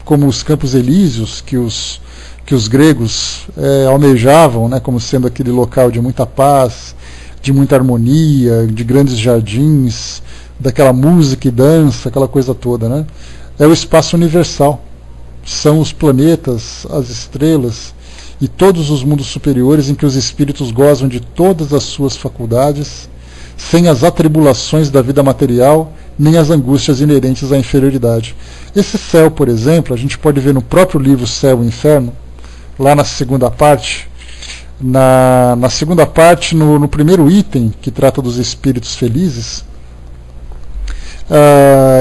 como os campos elíseos que os gregos almejavam, né, como sendo aquele local de muita paz, de muita harmonia, de grandes jardins, daquela música e dança, aquela coisa toda, né? É o espaço universal. São os planetas, as estrelas e todos os mundos superiores em que os espíritos gozam de todas as suas faculdades, sem as atribulações da vida material, nem as angústias inerentes à inferioridade. Esse céu, por exemplo, a gente pode ver no próprio livro Céu e Inferno, lá na segunda parte, na segunda parte, no primeiro item, que trata dos espíritos felizes.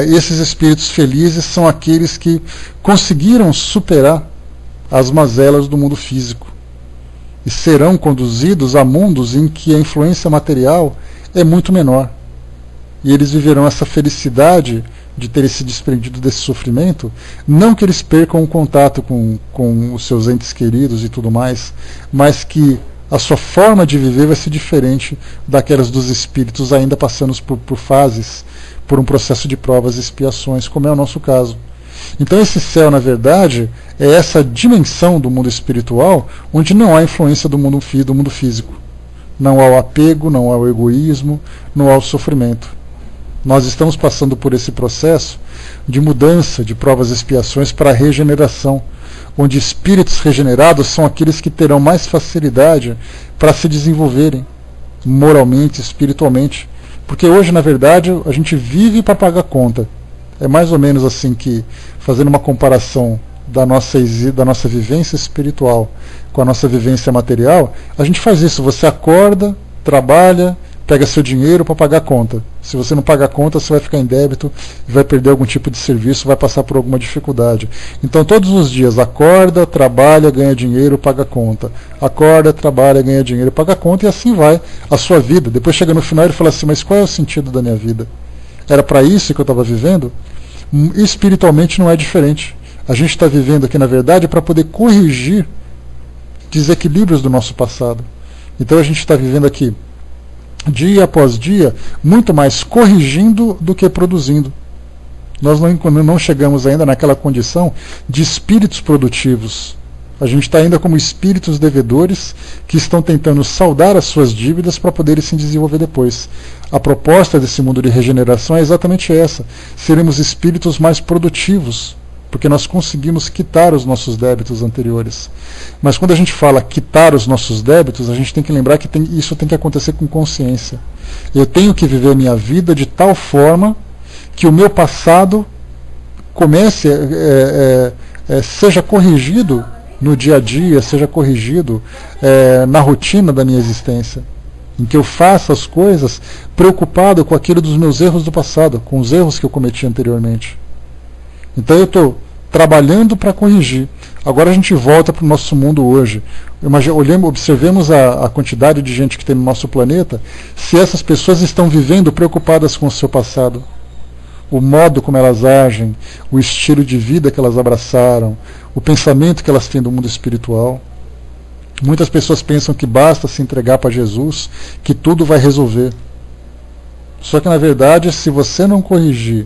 Esses espíritos felizes são aqueles que conseguiram superar as mazelas do mundo físico e serão conduzidos a mundos em que a influência material é muito menor. E eles viverão essa felicidade de terem se desprendido desse sofrimento, não que eles percam o contato com os seus entes queridos e tudo mais, mas que a sua forma de viver vai ser diferente daquelas dos espíritos ainda passando por fases, por um processo de provas e expiações, como é o nosso caso. Então esse céu, na verdade, é essa dimensão do mundo espiritual onde não há influência do mundo físico. Não há o apego, não há o egoísmo, não há o sofrimento. Nós estamos passando por esse processo de mudança de provas e expiações para a regeneração, onde espíritos regenerados são aqueles que terão mais facilidade para se desenvolverem moralmente, espiritualmente. Porque hoje, na verdade, a gente vive para pagar conta. É mais ou menos assim que, fazendo uma comparação da nossa vivência espiritual com a nossa vivência material, a gente faz isso. Você acorda, trabalha, pega seu dinheiro para pagar a conta. Se você não pagar a conta, você vai ficar em débito, vai perder algum tipo de serviço, vai passar por alguma dificuldade. Então, todos os dias, acorda, trabalha, ganha dinheiro, paga a conta. Acorda, trabalha, ganha dinheiro, paga a conta, e assim vai a sua vida. Depois chega no final e fala assim, mas qual é o sentido da minha vida? Era para isso que eu estava vivendo? Espiritualmente não é diferente. A gente está vivendo aqui, na verdade, para poder corrigir desequilíbrios do nosso passado. Então a gente está vivendo aqui, dia após dia, muito mais corrigindo do que produzindo. Nós não chegamos ainda naquela condição de espíritos produtivos. A gente está ainda como espíritos devedores que estão tentando saldar as suas dívidas para poderem se desenvolver depois. A proposta desse mundo de regeneração é exatamente essa. Seremos espíritos mais produtivos, porque nós conseguimos quitar os nossos débitos anteriores. Mas quando a gente fala quitar os nossos débitos, a gente tem que lembrar que isso tem que acontecer com consciência. Eu tenho que viver a minha vida de tal forma que o meu passado comece, seja corrigido no dia a dia, seja corrigido na rotina da minha existência. em que eu faço as coisas preocupado com aquilo dos meus erros do passado, com os erros que eu cometi anteriormente. Então eu estou trabalhando para corrigir. Agora a gente volta para o nosso mundo hoje. Observemos a quantidade de gente que tem no nosso planeta, se essas pessoas estão vivendo preocupadas com o seu passado. O modo como elas agem, o estilo de vida que elas abraçaram, o pensamento que elas têm do mundo espiritual. Muitas pessoas pensam que basta se entregar para Jesus, que tudo vai resolver. Só que na verdade, se você não corrigir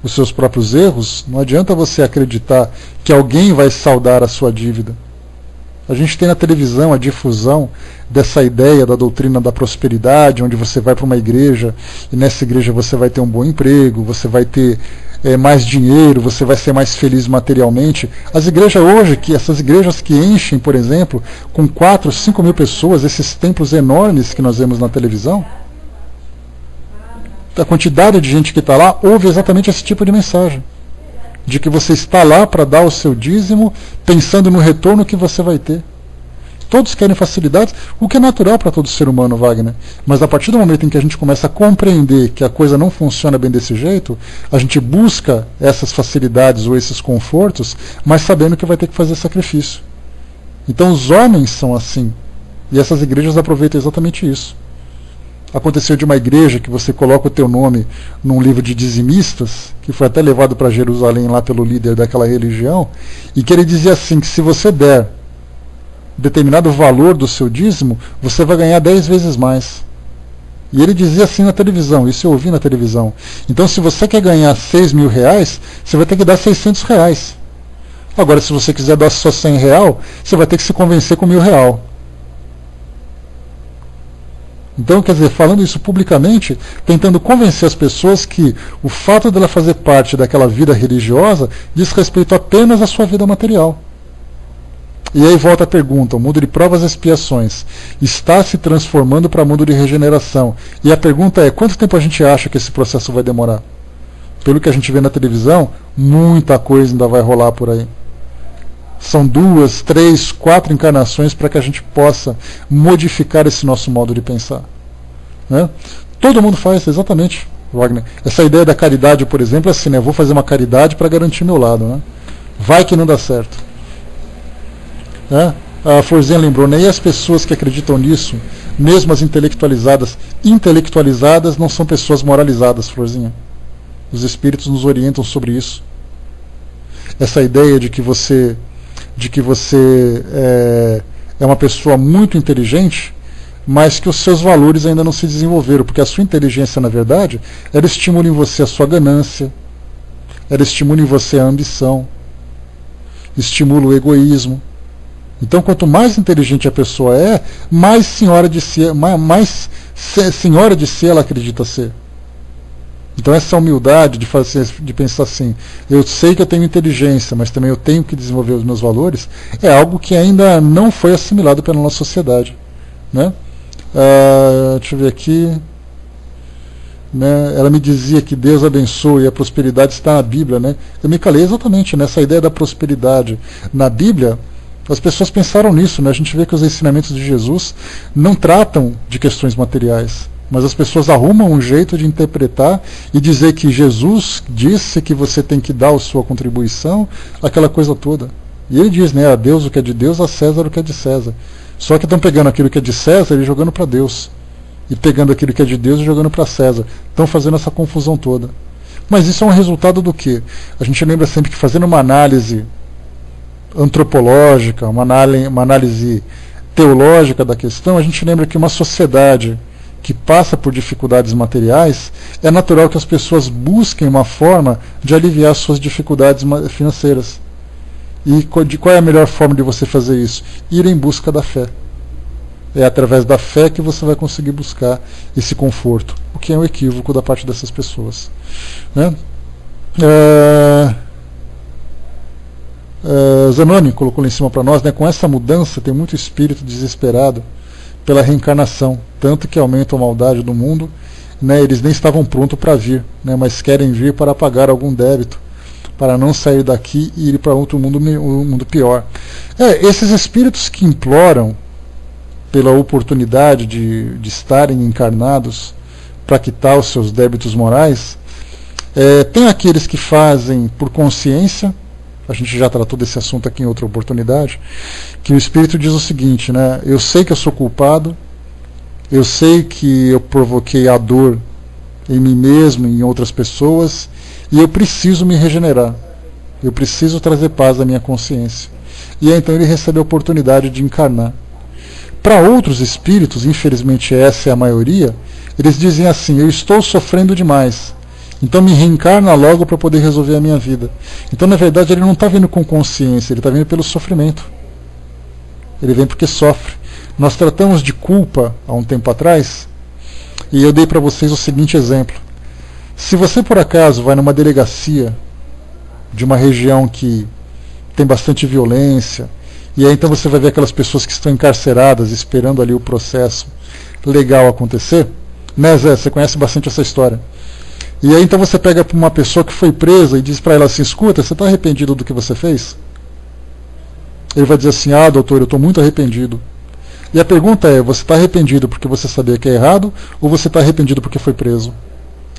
os seus próprios erros, não adianta você acreditar que alguém vai saldar a sua dívida. A gente tem na televisão a difusão dessa ideia da doutrina da prosperidade, onde você vai para uma igreja e nessa igreja você vai ter um bom emprego, você vai ter mais dinheiro, você vai ser mais feliz materialmente. As igrejas hoje, essas igrejas que enchem, por exemplo, com 4, 5 mil pessoas, esses templos enormes que nós vemos na televisão, a quantidade de gente que está lá ouve exatamente esse tipo de mensagem. De que você está lá para dar o seu dízimo, pensando no retorno que você vai ter. Todos querem facilidades, o que é natural para todo ser humano, Wagner. Mas a partir do momento em que a gente começa a compreender que a coisa não funciona bem desse jeito, a gente busca essas facilidades ou esses confortos, mas sabendo que vai ter que fazer sacrifício. Então os homens são assim. E essas igrejas aproveitam exatamente isso. Aconteceu de uma igreja que você coloca o teu nome num livro de dizimistas, que foi até levado para Jerusalém lá pelo líder daquela religião, e que ele dizia assim, que se você der determinado valor do seu dízimo, você vai ganhar 10 vezes mais. E ele dizia assim na televisão, isso eu ouvi na televisão. Então se você quer ganhar 6 mil reais, você vai ter que dar 600 reais. Agora se você quiser dar só 100 real, você vai ter que se convencer com 1.000 real. Então, quer dizer, falando isso publicamente, tentando convencer as pessoas que o fato dela fazer parte daquela vida religiosa diz respeito apenas à sua vida material. E aí volta a pergunta, o mundo de provas e expiações está se transformando para mundo de regeneração. E a pergunta é, quanto tempo a gente acha que esse processo vai demorar? Pelo que a gente vê na televisão, muita coisa ainda vai rolar por aí. São 2, 3, 4 encarnações para que a gente possa modificar esse nosso modo de pensar. Né? Todo mundo faz, exatamente, Wagner. Essa ideia da caridade, por exemplo, é assim, né? Eu vou fazer uma caridade para garantir meu lado. Né? Vai que não dá certo. Né? A Florzinha lembrou, né? E as pessoas que acreditam nisso, mesmo as intelectualizadas não são pessoas moralizadas, Florzinha. Os espíritos nos orientam sobre isso. Essa ideia de que você é uma pessoa muito inteligente, mas que os seus valores ainda não se desenvolveram, porque a sua inteligência, na verdade, ela estimula em você a sua ganância, ela estimula em você a ambição, estimula o egoísmo. Então, quanto mais inteligente a pessoa é, mais senhora de si ela acredita ser. Então essa humildade de pensar assim, eu sei que eu tenho inteligência, mas também eu tenho que desenvolver os meus valores, é algo que ainda não foi assimilado pela nossa sociedade. Né? Deixa eu ver aqui. Né? Ela me dizia que Deus abençoe e a prosperidade está na Bíblia. Né? Eu me calei exatamente nessa ideia da prosperidade. Na Bíblia, as pessoas pensaram nisso. Né? A gente vê que os ensinamentos de Jesus não tratam de questões materiais. Mas as pessoas arrumam um jeito de interpretar e dizer que Jesus disse que você tem que dar a sua contribuição, aquela coisa toda. E ele diz, né, a Deus o que é de Deus, a César o que é de César. Só que estão pegando aquilo que é de César e jogando para Deus. E pegando aquilo que é de Deus e jogando para César. Estão fazendo essa confusão toda. Mas isso é um resultado do quê? A gente lembra sempre que fazendo uma análise antropológica, uma análise teológica da questão, a gente lembra que uma sociedade que passa por dificuldades materiais, é natural que as pessoas busquem uma forma de aliviar suas dificuldades financeiras. E qual é a melhor forma de você fazer isso? Ir em busca da fé. É através da fé que você vai conseguir buscar esse conforto, o que é um equívoco da parte dessas pessoas. Né? Zanoni colocou lá em cima para nós, né, com essa mudança tem muito espírito desesperado pela reencarnação, tanto que aumenta a maldade do mundo, né, eles nem estavam prontos para vir, né, mas querem vir para pagar algum débito, para não sair daqui e ir para outro mundo, um mundo pior. Esses espíritos que imploram pela oportunidade de estarem encarnados para quitar os seus débitos morais. Tem aqueles que fazem por consciência, a gente já tratou desse assunto aqui em outra oportunidade, que o Espírito diz o seguinte, né? Eu sei que eu sou culpado, eu sei que eu provoquei a dor em mim mesmo e em outras pessoas, e eu preciso me regenerar, eu preciso trazer paz à minha consciência. E aí, então ele recebe a oportunidade de encarnar. Para outros espíritos, infelizmente essa é a maioria, eles dizem assim, eu estou sofrendo demais, então me reencarna logo para poder resolver a minha vida. Então, na verdade, ele não está vindo com consciência, ele está vindo pelo sofrimento. Ele vem porque sofre. Nós tratamos de culpa há um tempo atrás, e eu dei para vocês o seguinte exemplo. Se você, por acaso, vai numa delegacia de uma região que tem bastante violência, e aí então você vai ver aquelas pessoas que estão encarceradas, esperando ali o processo legal acontecer, né, Zé? Você conhece bastante essa história. E aí então você pega uma pessoa que foi presa e diz para ela assim, escuta, você está arrependido do que você fez? Ele vai dizer assim, doutor, eu estou muito arrependido. E a pergunta é, você está arrependido porque você sabia que é errado, ou você está arrependido porque foi preso?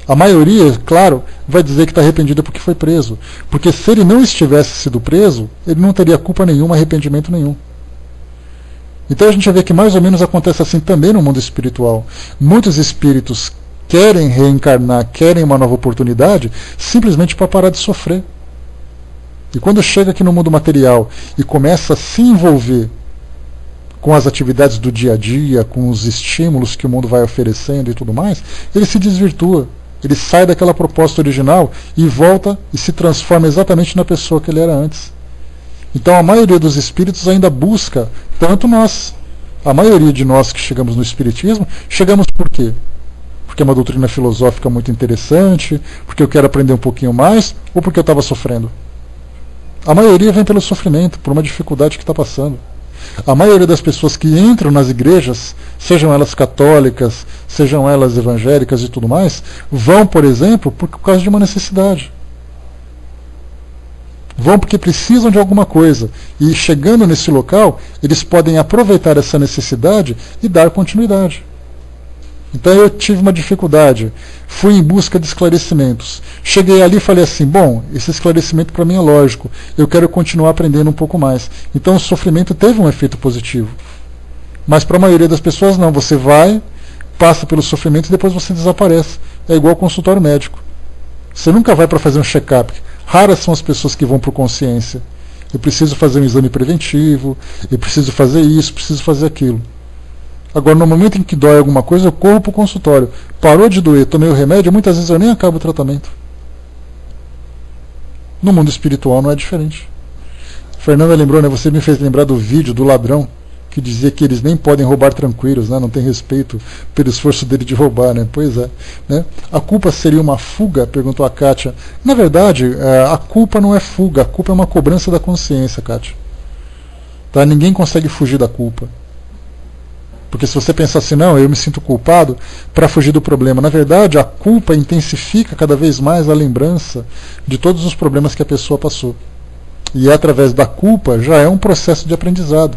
A maioria, claro, vai dizer que está arrependido porque foi preso. Porque se ele não estivesse sido preso, ele não teria culpa nenhuma, arrependimento nenhum. Então a gente vê que mais ou menos acontece assim também no mundo espiritual. Muitos espíritos querem reencarnar, querem uma nova oportunidade, simplesmente para parar de sofrer. E quando chega aqui no mundo material e começa a se envolver com as atividades do dia a dia, com os estímulos que o mundo vai oferecendo e tudo mais, ele se desvirtua. Ele sai daquela proposta original e volta e se transforma exatamente na pessoa que ele era antes. Então a maioria dos espíritos ainda busca, tanto nós, a maioria de nós que chegamos no espiritismo, chegamos por quê? Porque é uma doutrina filosófica muito interessante, porque eu quero aprender um pouquinho mais, ou porque eu estava sofrendo? A maioria vem pelo sofrimento, por uma dificuldade que está passando. A maioria das pessoas que entram nas igrejas, sejam elas católicas, sejam elas evangélicas e tudo mais, vão, por exemplo, por causa de uma necessidade. Vão porque precisam de alguma coisa. E chegando nesse local, eles podem aproveitar essa necessidade e dar continuidade. Então eu tive uma dificuldade, fui em busca de esclarecimentos. Cheguei ali e falei assim, bom, esse esclarecimento para mim é lógico, eu quero continuar aprendendo um pouco mais. Então o sofrimento teve um efeito positivo. Mas para a maioria das pessoas não, você vai, passa pelo sofrimento e depois você desaparece. É igual ao consultório médico. Você nunca vai para fazer um check-up. Raras são as pessoas que vão por consciência. Eu preciso fazer um exame preventivo, eu preciso fazer isso, preciso fazer aquilo. Agora, no momento em que dói alguma coisa, eu corro para o consultório. Parou de doer, tomei o remédio, muitas vezes eu nem acabo o tratamento. No mundo espiritual não é diferente. Fernanda lembrou, né? Você me fez lembrar do vídeo do ladrão, que dizia que eles nem podem roubar tranquilos, né? Não tem respeito pelo esforço dele de roubar, né? Pois é. Né? A culpa seria uma fuga? Perguntou a Kátia. Na verdade, a culpa não é fuga, a culpa é uma cobrança da consciência, Kátia. Tá? Ninguém consegue fugir da culpa. Porque se você pensar assim, não, eu me sinto culpado para fugir do problema. Na verdade, a culpa intensifica cada vez mais a lembrança de todos os problemas que a pessoa passou. E através da culpa já é um processo de aprendizado.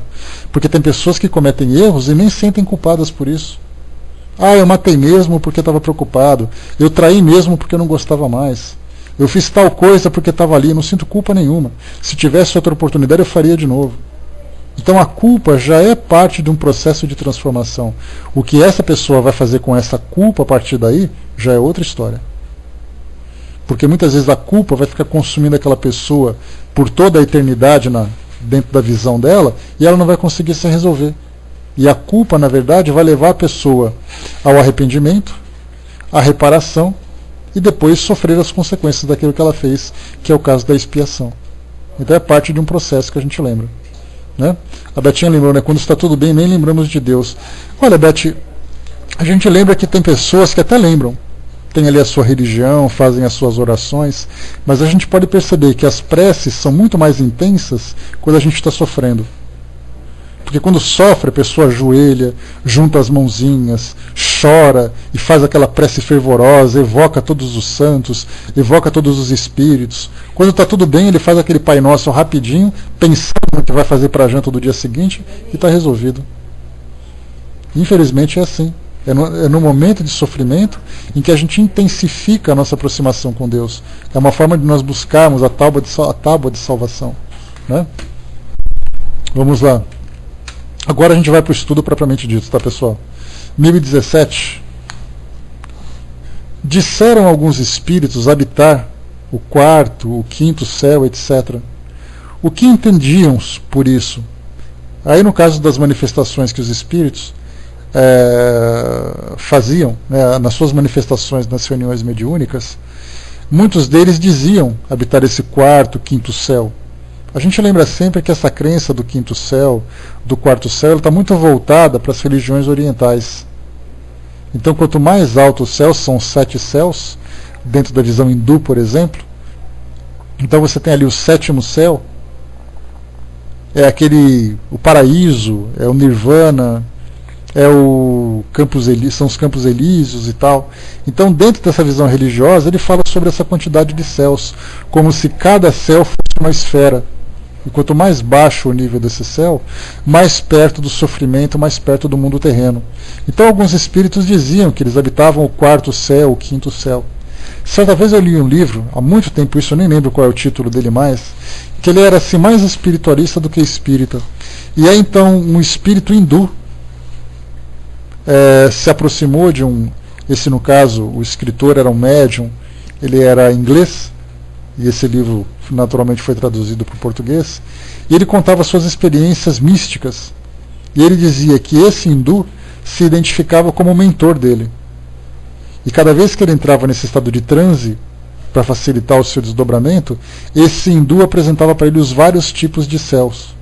Porque tem pessoas que cometem erros e nem sentem culpadas por isso. Eu matei mesmo porque estava preocupado. Eu traí mesmo porque eu não gostava mais. Eu fiz tal coisa porque estava ali, não sinto culpa nenhuma. Se tivesse outra oportunidade eu faria de novo. Então a culpa já é parte de um processo de transformação. O que essa pessoa vai fazer com essa culpa a partir daí já é outra história. Porque muitas vezes a culpa vai ficar consumindo aquela pessoa por toda a eternidade dentro da visão dela e ela não vai conseguir se resolver. E a culpa, na verdade, vai levar a pessoa ao arrependimento, à reparação e depois sofrer as consequências daquilo que ela fez, que é o caso da expiação. Então é parte de um processo que a gente lembra. Né? A Betinha lembrou, né? Quando está tudo bem, nem lembramos de Deus. Olha, Beth, a gente lembra que tem pessoas que até lembram, tem ali a sua religião, fazem as suas orações, mas a gente pode perceber que as preces são muito mais intensas quando a gente está sofrendo. Porque quando sofre, a pessoa ajoelha, junta as mãozinhas, chora e faz aquela prece fervorosa, evoca todos os santos, evoca todos os espíritos. Quando está tudo bem, ele faz aquele Pai Nosso rapidinho, pensando no que vai fazer para a janta do dia seguinte e está resolvido. Infelizmente é assim. É no momento de sofrimento em que a gente intensifica a nossa aproximação com Deus. É uma forma de nós buscarmos a tábua de salvação. Né? Vamos lá. Agora a gente vai para o estudo propriamente dito, tá, pessoal? 1017. Disseram alguns espíritos habitar o quarto, o quinto céu, etc. O que entendiam por isso? Aí, no caso das manifestações que os espíritos faziam, né, nas suas manifestações nas reuniões mediúnicas, muitos deles diziam habitar esse quarto, quinto céu. A gente lembra sempre que essa crença do quinto céu, do quarto céu, está muito voltada para as religiões orientais. Então, quanto mais alto o céu, são 7 céus, dentro da visão hindu, por exemplo. Então você tem ali o 7º céu, é o paraíso, é o nirvana, são os campos elíseos e tal. Então, dentro dessa visão religiosa, ele fala sobre essa quantidade de céus, como se cada céu fosse uma esfera. E quanto mais baixo o nível desse céu, mais perto do sofrimento, mais perto do mundo terreno. Então, alguns espíritos diziam que eles habitavam o 4º céu, o 5º céu. Certa vez eu li um livro, há muito tempo isso, eu nem lembro qual é o título dele mais, que ele era assim, mais espiritualista do que espírita. E aí então um espírito hindu se aproximou de esse no caso, o escritor era um médium, ele era inglês, e esse livro naturalmente foi traduzido para o português, e ele contava suas experiências místicas, e ele dizia que esse hindu se identificava como o mentor dele. E cada vez que ele entrava nesse estado de transe, para facilitar o seu desdobramento, esse hindu apresentava para ele os vários tipos de céus.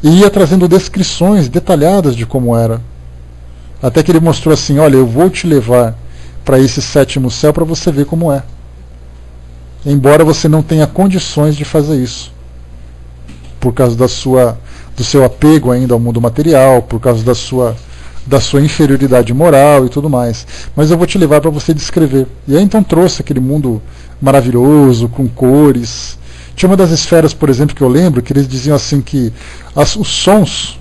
E ia trazendo descrições detalhadas de como era. Até que ele mostrou assim, olha, eu vou te levar para esse 7º céu para você ver como é. Embora você não tenha condições de fazer isso. Por causa do seu apego ainda ao mundo material, por causa da sua inferioridade moral e tudo mais. Mas eu vou te levar para você descrever. E aí então trouxe aquele mundo maravilhoso, com cores. Tinha uma das esferas, por exemplo, que eu lembro, que eles diziam assim que os sons,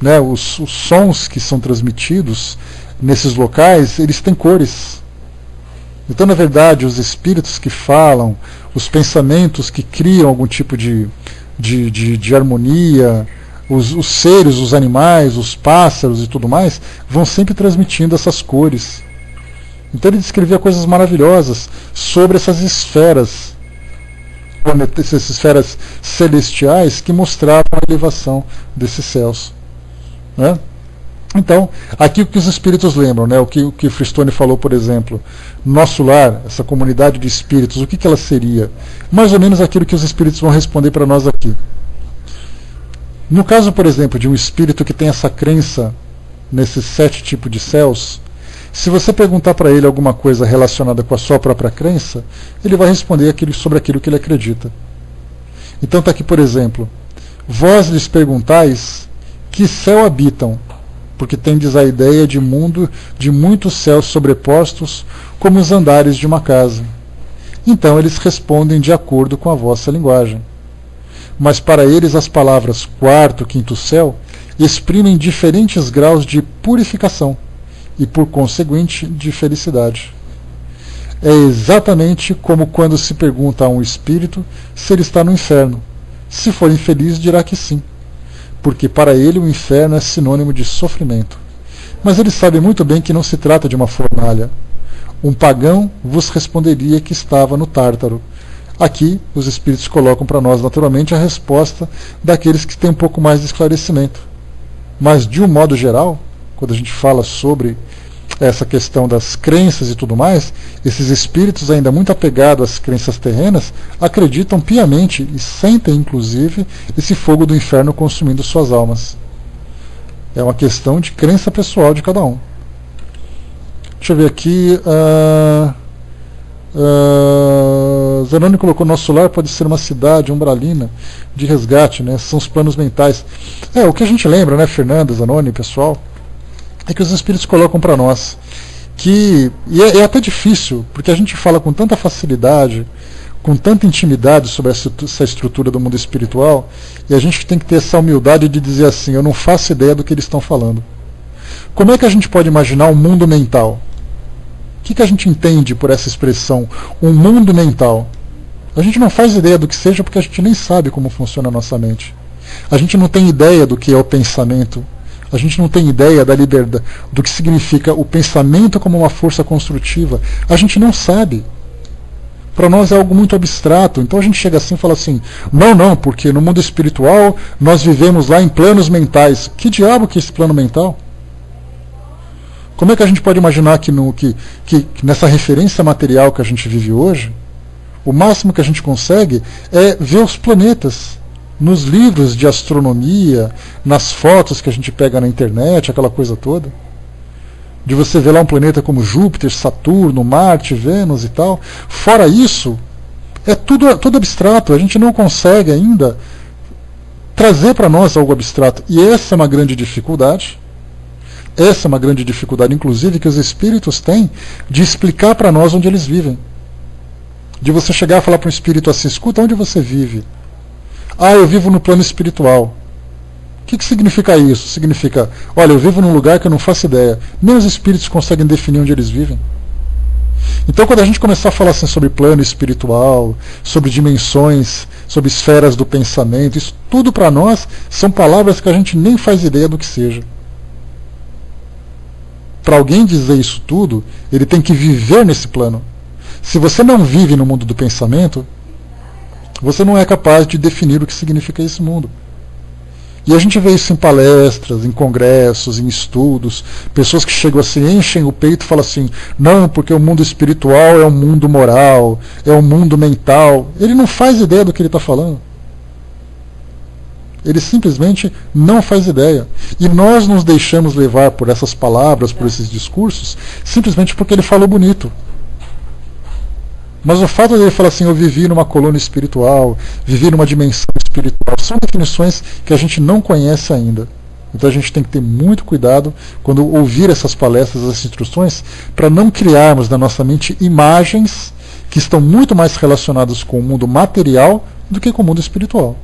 né, os sons que são transmitidos nesses locais, eles têm cores. Então, na verdade, os espíritos que falam, os pensamentos que criam algum tipo de harmonia, os seres, os animais, os pássaros e tudo mais, vão sempre transmitindo essas cores. Então ele descrevia coisas maravilhosas sobre essas esferas celestiais que mostravam a elevação desses céus. Né? Então, aqui o que os espíritos lembram, né? o que Fristone falou, por exemplo, nosso lar, essa comunidade de espíritos, o que ela seria? Mais ou menos aquilo que os espíritos vão responder para nós aqui. No caso, por exemplo, de um espírito que tem essa crença nesses 7 tipos de céus, se você perguntar para ele alguma coisa relacionada com a sua própria crença, ele vai responder sobre aquilo que ele acredita. Então está aqui, por exemplo, vós lhes perguntais que céu habitam, porque tendes a ideia de mundo de muitos céus sobrepostos como os andares de uma casa. Então eles respondem de acordo com a vossa linguagem. Mas para eles as palavras 4º, 5º céu exprimem diferentes graus de purificação e, por conseguinte, de felicidade. É exatamente como quando se pergunta a um espírito se ele está no inferno. Se for infeliz, dirá que sim, porque para ele o inferno é sinônimo de sofrimento. Mas ele sabe muito bem que não se trata de uma fornalha. Um pagão vos responderia que estava no Tártaro. Aqui, os espíritos colocam para nós, naturalmente, a resposta daqueles que têm um pouco mais de esclarecimento. Mas, de um modo geral, quando a gente fala sobre essa questão das crenças e tudo mais, esses espíritos, ainda muito apegados às crenças terrenas, acreditam piamente e sentem, inclusive, esse fogo do inferno consumindo suas almas. É uma questão de crença pessoal de cada um. Deixa eu ver aqui... Zanoni colocou: nosso lar pode ser uma cidade umbralina de resgate, né? São os planos mentais. O que a gente lembra, né, Fernanda, Zanoni, pessoal, é que os espíritos colocam para nós que, e é até difícil, porque a gente fala com tanta facilidade, com tanta intimidade sobre essa estrutura do mundo espiritual, e a gente tem que ter essa humildade de dizer assim: eu não faço ideia do que eles estão falando. Como é que a gente pode imaginar um mundo mental? O que a gente entende por essa expressão, um mundo mental? A gente não faz ideia do que seja porque a gente nem sabe como funciona a nossa mente. A gente não tem ideia do que é o pensamento. A gente não tem ideia da liberdade, do que significa o pensamento como uma força construtiva. A gente não sabe. Para nós é algo muito abstrato. Então a gente chega assim e fala assim, não, porque no mundo espiritual nós vivemos lá em planos mentais. Que diabo que é esse plano mental? Como é que a gente pode imaginar que nessa referência material que a gente vive hoje, o máximo que a gente consegue é ver os planetas nos livros de astronomia, nas fotos que a gente pega na internet, aquela coisa toda. De você ver lá um planeta como Júpiter, Saturno, Marte, Vênus e tal. Fora isso, é tudo abstrato. A gente não consegue ainda trazer para nós algo abstrato. E essa é uma grande dificuldade. Essa é uma grande dificuldade, inclusive, que os espíritos têm de explicar para nós onde eles vivem. De você chegar a falar para um espírito assim, escuta, onde você vive? Ah, eu vivo no plano espiritual. O que significa isso? Significa, olha, eu vivo num lugar que eu não faço ideia. Nem os espíritos conseguem definir onde eles vivem. Então, quando a gente começar a falar assim sobre plano espiritual, sobre dimensões, sobre esferas do pensamento, isso tudo para nós são palavras que a gente nem faz ideia do que seja. Para alguém dizer isso tudo, ele tem que viver nesse plano. Se você não vive no mundo do pensamento, você não é capaz de definir o que significa esse mundo. E a gente vê isso em palestras, em congressos, em estudos, pessoas que chegam assim, enchem o peito e falam assim, não, porque o mundo espiritual é um mundo moral, é um mundo mental. Ele não faz ideia do que ele está falando. Ele simplesmente não faz ideia. E nós nos deixamos levar por essas palavras, por esses discursos, simplesmente porque ele falou bonito. Mas o fato de ele falar assim, eu vivi numa colônia espiritual, vivi numa dimensão espiritual, são definições que a gente não conhece ainda. Então a gente tem que ter muito cuidado quando ouvir essas palestras, essas instruções, para não criarmos na nossa mente imagens que estão muito mais relacionadas com o mundo material do que com o mundo espiritual.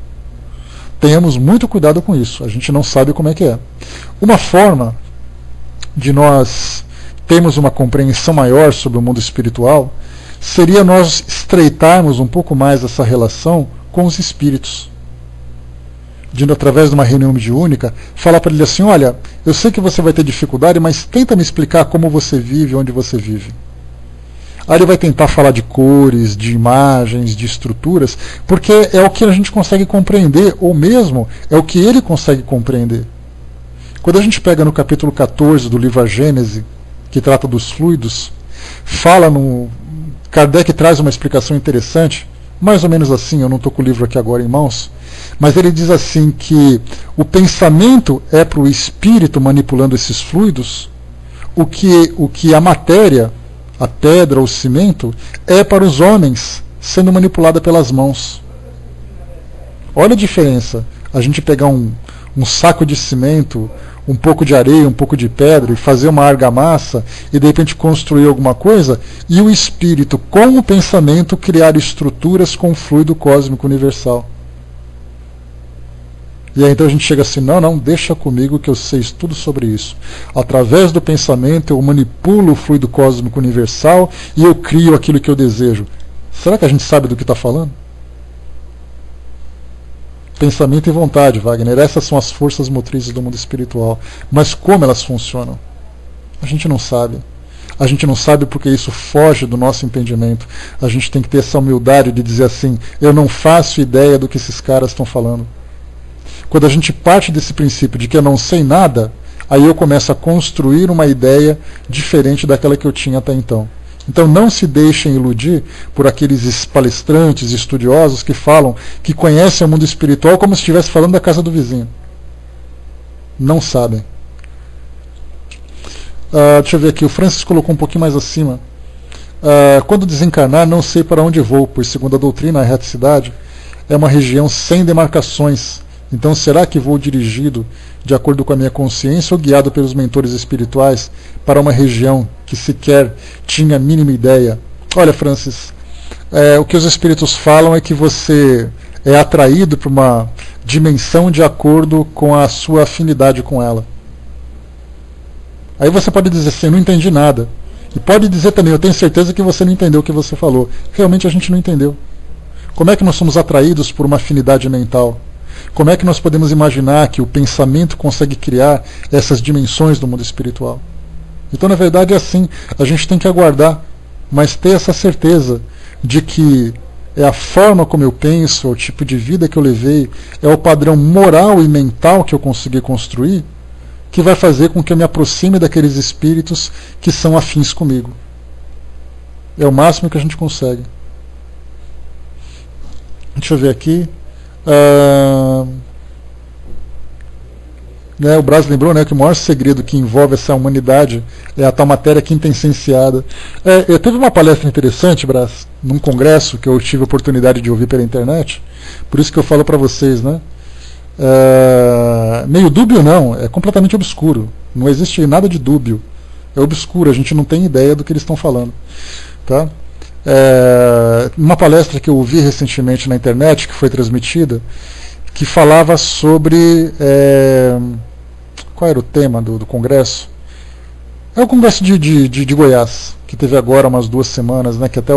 Tenhamos muito cuidado com isso, a gente não sabe como é que é. Uma forma de nós termos uma compreensão maior sobre o mundo espiritual seria nós estreitarmos um pouco mais essa relação com os espíritos. De, através de uma reunião mediúnica, falar para ele assim, olha, eu sei que você vai ter dificuldade, mas tenta me explicar como você vive, onde você vive. Aí ele vai tentar falar de cores, de imagens, de estruturas, porque é o que a gente consegue compreender, ou mesmo é o que ele consegue compreender. Quando a gente pega no capítulo 14 do livro A Gênese, que trata dos fluidos, fala no... Kardec traz uma explicação interessante, mais ou menos assim, eu não estou com o livro aqui agora em mãos, mas ele diz assim que o pensamento é para o espírito manipulando esses fluidos, o que a matéria, a pedra, o cimento, é para os homens sendo manipulada pelas mãos. Olha a diferença, a gente pegar um saco de cimento, um pouco de areia, um pouco de pedra, e fazer uma argamassa, e de repente construir alguma coisa, e o espírito, com o pensamento, criar estruturas com o fluido cósmico universal. E aí então a gente chega assim, não, deixa comigo que eu sei tudo sobre isso. Através do pensamento eu manipulo o fluido cósmico universal e eu crio aquilo que eu desejo. Será que a gente sabe do que está falando? Pensamento e vontade, Wagner. Essas são as forças motrizes do mundo espiritual. Mas como elas funcionam? A gente não sabe. A gente não sabe porque isso foge do nosso entendimento. A gente tem que ter essa humildade de dizer assim, eu não faço ideia do que esses caras estão falando. Quando a gente parte desse princípio de que eu não sei nada, aí eu começo a construir uma ideia diferente daquela que eu tinha até então. Então não se deixem iludir por aqueles palestrantes, estudiosos que falam que conhecem o mundo espiritual como se estivesse falando da casa do vizinho. Não sabem. Deixa eu ver aqui, o Francis colocou um pouquinho mais acima. Quando desencarnar, não sei para onde vou, pois segundo a doutrina, a reticidade é uma região sem demarcações. Então será que vou dirigido de acordo com a minha consciência ou guiado pelos mentores espirituais para uma região que sequer tinha a mínima ideia? Olha, Francis, o que os espíritos falam é que você é atraído para uma dimensão de acordo com a sua afinidade com ela. Aí você pode dizer assim, eu não entendi nada. E pode dizer também, eu tenho certeza que você não entendeu o que você falou. Realmente a gente não entendeu. Como é que nós somos atraídos por uma afinidade mental? Como é que nós podemos imaginar que o pensamento consegue criar essas dimensões do mundo espiritual? Então, na verdade, é assim, a gente tem que aguardar, mas ter essa certeza de que é a forma como eu penso, é o tipo de vida que eu levei, é o padrão moral e mental que eu consegui construir, que vai fazer com que eu me aproxime daqueles espíritos que são afins comigo. É o máximo que a gente consegue. Deixa eu ver aqui. O Braz lembrou, né, que o maior segredo que envolve essa humanidade é a tal matéria quintessenciada. Eu teve uma palestra interessante, Braz, num congresso que eu tive a oportunidade de ouvir pela internet, por isso que eu falo para vocês, né? Meio dúbio não, é completamente obscuro, não existe nada de dúbio, é obscuro, a gente não tem ideia do que eles estão falando, tá? Uma palestra que eu ouvi recentemente na internet, que foi transmitida, que falava sobre qual era o tema do congresso? É o congresso de Goiás, que teve agora umas 2 semanas, né, que até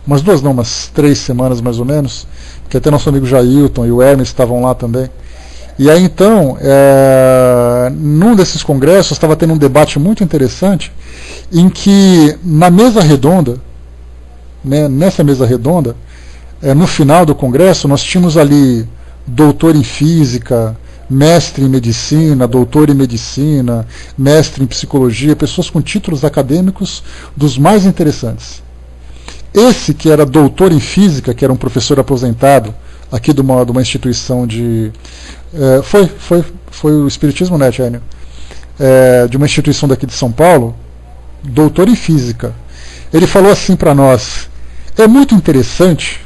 umas 3 semanas mais ou menos, que até nosso amigo Jailton e o Hermes estavam lá também. E aí então, num desses congressos estava tendo um debate muito interessante, em que na mesa redonda, né, nessa mesa redonda, no final do congresso, nós tínhamos ali doutor em física, mestre em medicina, doutor em medicina, mestre em psicologia, pessoas com títulos acadêmicos dos mais interessantes. Esse que era doutor em física, que era um professor aposentado, aqui de uma instituição de... Foi o Espiritismo, né, Tchênio? De uma instituição daqui de São Paulo, doutor em física. Ele falou assim para nós, é muito interessante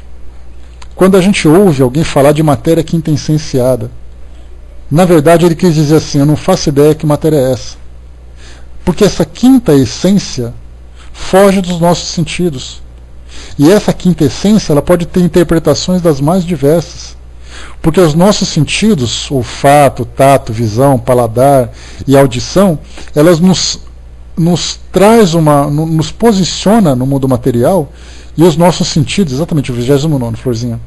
quando a gente ouve alguém falar de matéria quintessenciada. Na verdade, ele quis dizer assim, eu não faço ideia que matéria é essa. Porque essa quinta essência foge dos nossos sentidos. E essa quinta essência ela pode ter interpretações das mais diversas. Porque os nossos sentidos, olfato, tato, visão, paladar e audição, elas nos traz nos posiciona no mundo material, e os nossos sentidos, exatamente o 29º, Florzinha,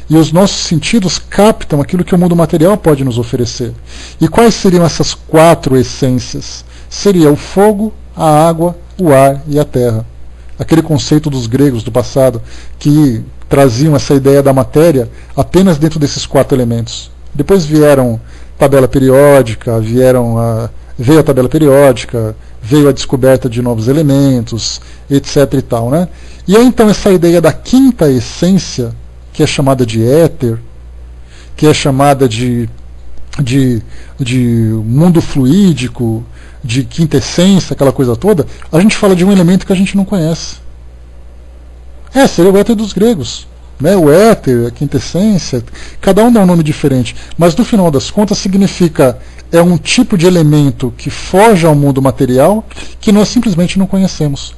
e os nossos sentidos captam aquilo que o mundo material pode nos oferecer. E quais seriam essas 4 essências? Seria o fogo, a água, o ar e a terra. Aquele conceito dos gregos do passado, que traziam essa ideia da matéria apenas dentro desses 4 elementos. Depois vieram tabela periódica, veio a tabela periódica, veio a descoberta de novos elementos, etc. e tal, né? E aí então essa ideia da quinta essência, que é chamada de éter, que é chamada de mundo fluídico, de quinta essência, aquela coisa toda, a gente fala de um elemento que a gente não conhece. Seria o éter dos gregos. Né? O éter, a quinta essência, cada um dá um nome diferente, mas no final das contas significa é um tipo de elemento que foge ao mundo material que nós simplesmente não conhecemos.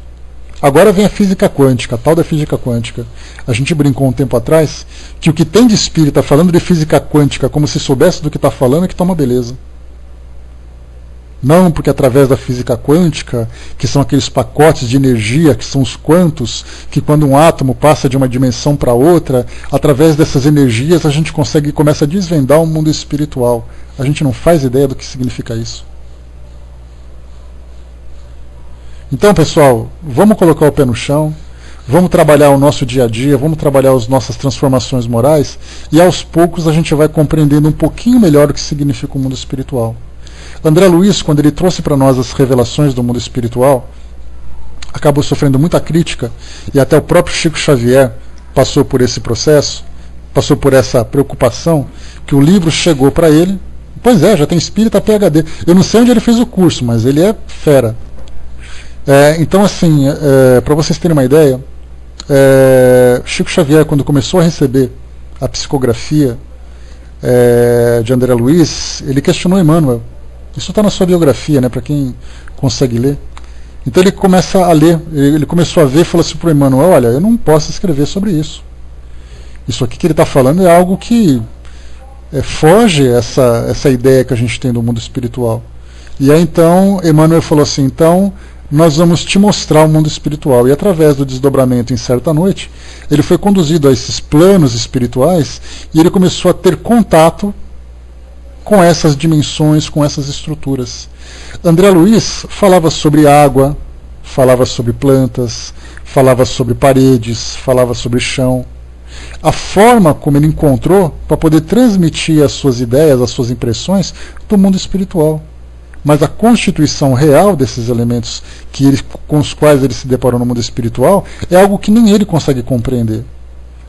Agora vem a física quântica, a tal da física quântica. A gente brincou um tempo atrás que o que tem de espírita falando de física quântica como se soubesse do que está falando é que está uma beleza. Não porque através da física quântica, que são aqueles pacotes de energia, que são os quantos, que quando um átomo passa de uma dimensão para outra, através dessas energias a gente começa a desvendar o mundo espiritual. A gente não faz ideia do que significa isso. Então, pessoal, vamos colocar o pé no chão, vamos trabalhar o nosso dia a dia, vamos trabalhar as nossas transformações morais, e aos poucos a gente vai compreendendo um pouquinho melhor o que significa o mundo espiritual. André Luiz, quando ele trouxe para nós as revelações do mundo espiritual, acabou sofrendo muita crítica, e até o próprio Chico Xavier passou por esse processo, passou por essa preocupação, que o livro chegou para ele, pois já tem espírita PhD. Eu não sei onde ele fez o curso, mas ele é fera. Então, assim, para vocês terem uma ideia, Chico Xavier, quando começou a receber a psicografia de André Luiz, ele questionou Emmanuel. Isso está na sua biografia, né, para quem consegue ler. Então ele começa a ler, ele começou a ver e falou assim para o Emmanuel, olha, eu não posso escrever sobre isso. Isso aqui que ele está falando é algo que foge essa ideia que a gente tem do mundo espiritual. E aí então Emmanuel falou assim, então nós vamos te mostrar o mundo espiritual. E através do desdobramento em certa noite, ele foi conduzido a esses planos espirituais e ele começou a ter contato com essas dimensões, com essas estruturas. André Luiz falava sobre água, falava sobre plantas, falava sobre paredes, falava sobre chão. A forma como ele encontrou para poder transmitir as suas ideias, as suas impressões do mundo espiritual. Mas a constituição real desses elementos com os quais ele se deparou no mundo espiritual é algo que nem ele consegue compreender.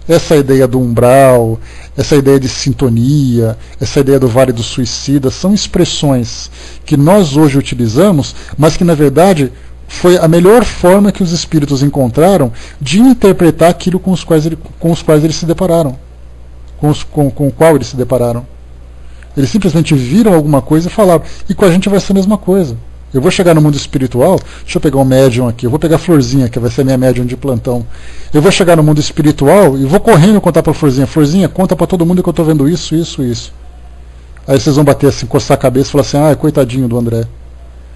Essa ideia do umbral, essa ideia de sintonia, essa ideia do vale do suicida, são expressões que nós hoje utilizamos, mas que na verdade foi a melhor forma que os espíritos encontraram de interpretar aquilo com os quais eles se depararam, com o qual eles se depararam. Eles simplesmente viram alguma coisa e falaram. E com a gente vai ser a mesma coisa. Eu vou chegar no mundo espiritual, deixa eu pegar um médium aqui, eu vou pegar a Florzinha, que vai ser a minha médium de plantão. Eu vou chegar no mundo espiritual e vou correndo contar para a Florzinha. Florzinha, conta para todo mundo que eu estou vendo isso, isso, isso. Aí vocês vão bater assim, coçar a cabeça e falar assim, ah, coitadinho do André.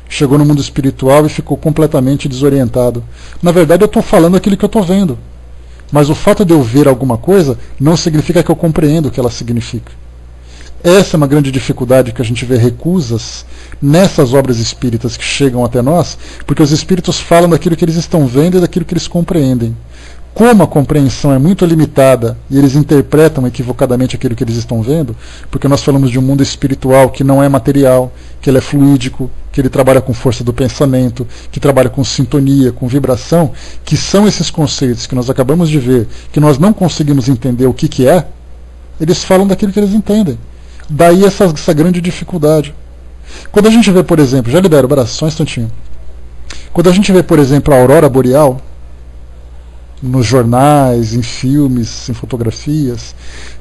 Chegou no mundo espiritual e ficou completamente desorientado. Na verdade eu estou falando aquilo que eu estou vendo. Mas o fato de eu ver alguma coisa não significa que eu compreendo o que ela significa. Essa é uma grande dificuldade que a gente vê recusas nessas obras espíritas que chegam até nós, porque os espíritos falam daquilo que eles estão vendo e daquilo que eles compreendem. Como a compreensão é muito limitada e eles interpretam equivocadamente aquilo que eles estão vendo, porque nós falamos de um mundo espiritual que não é material, que ele é fluídico, que ele trabalha com força do pensamento, que trabalha com sintonia, com vibração, que são esses conceitos que nós acabamos de ver, que nós não conseguimos entender o que é, eles falam daquilo que eles entendem. Daí essa grande dificuldade. Quando a gente vê, por exemplo, já libero o braço, só um instantinho. Quando a gente vê, por exemplo, a aurora boreal, nos jornais, em filmes, em fotografias,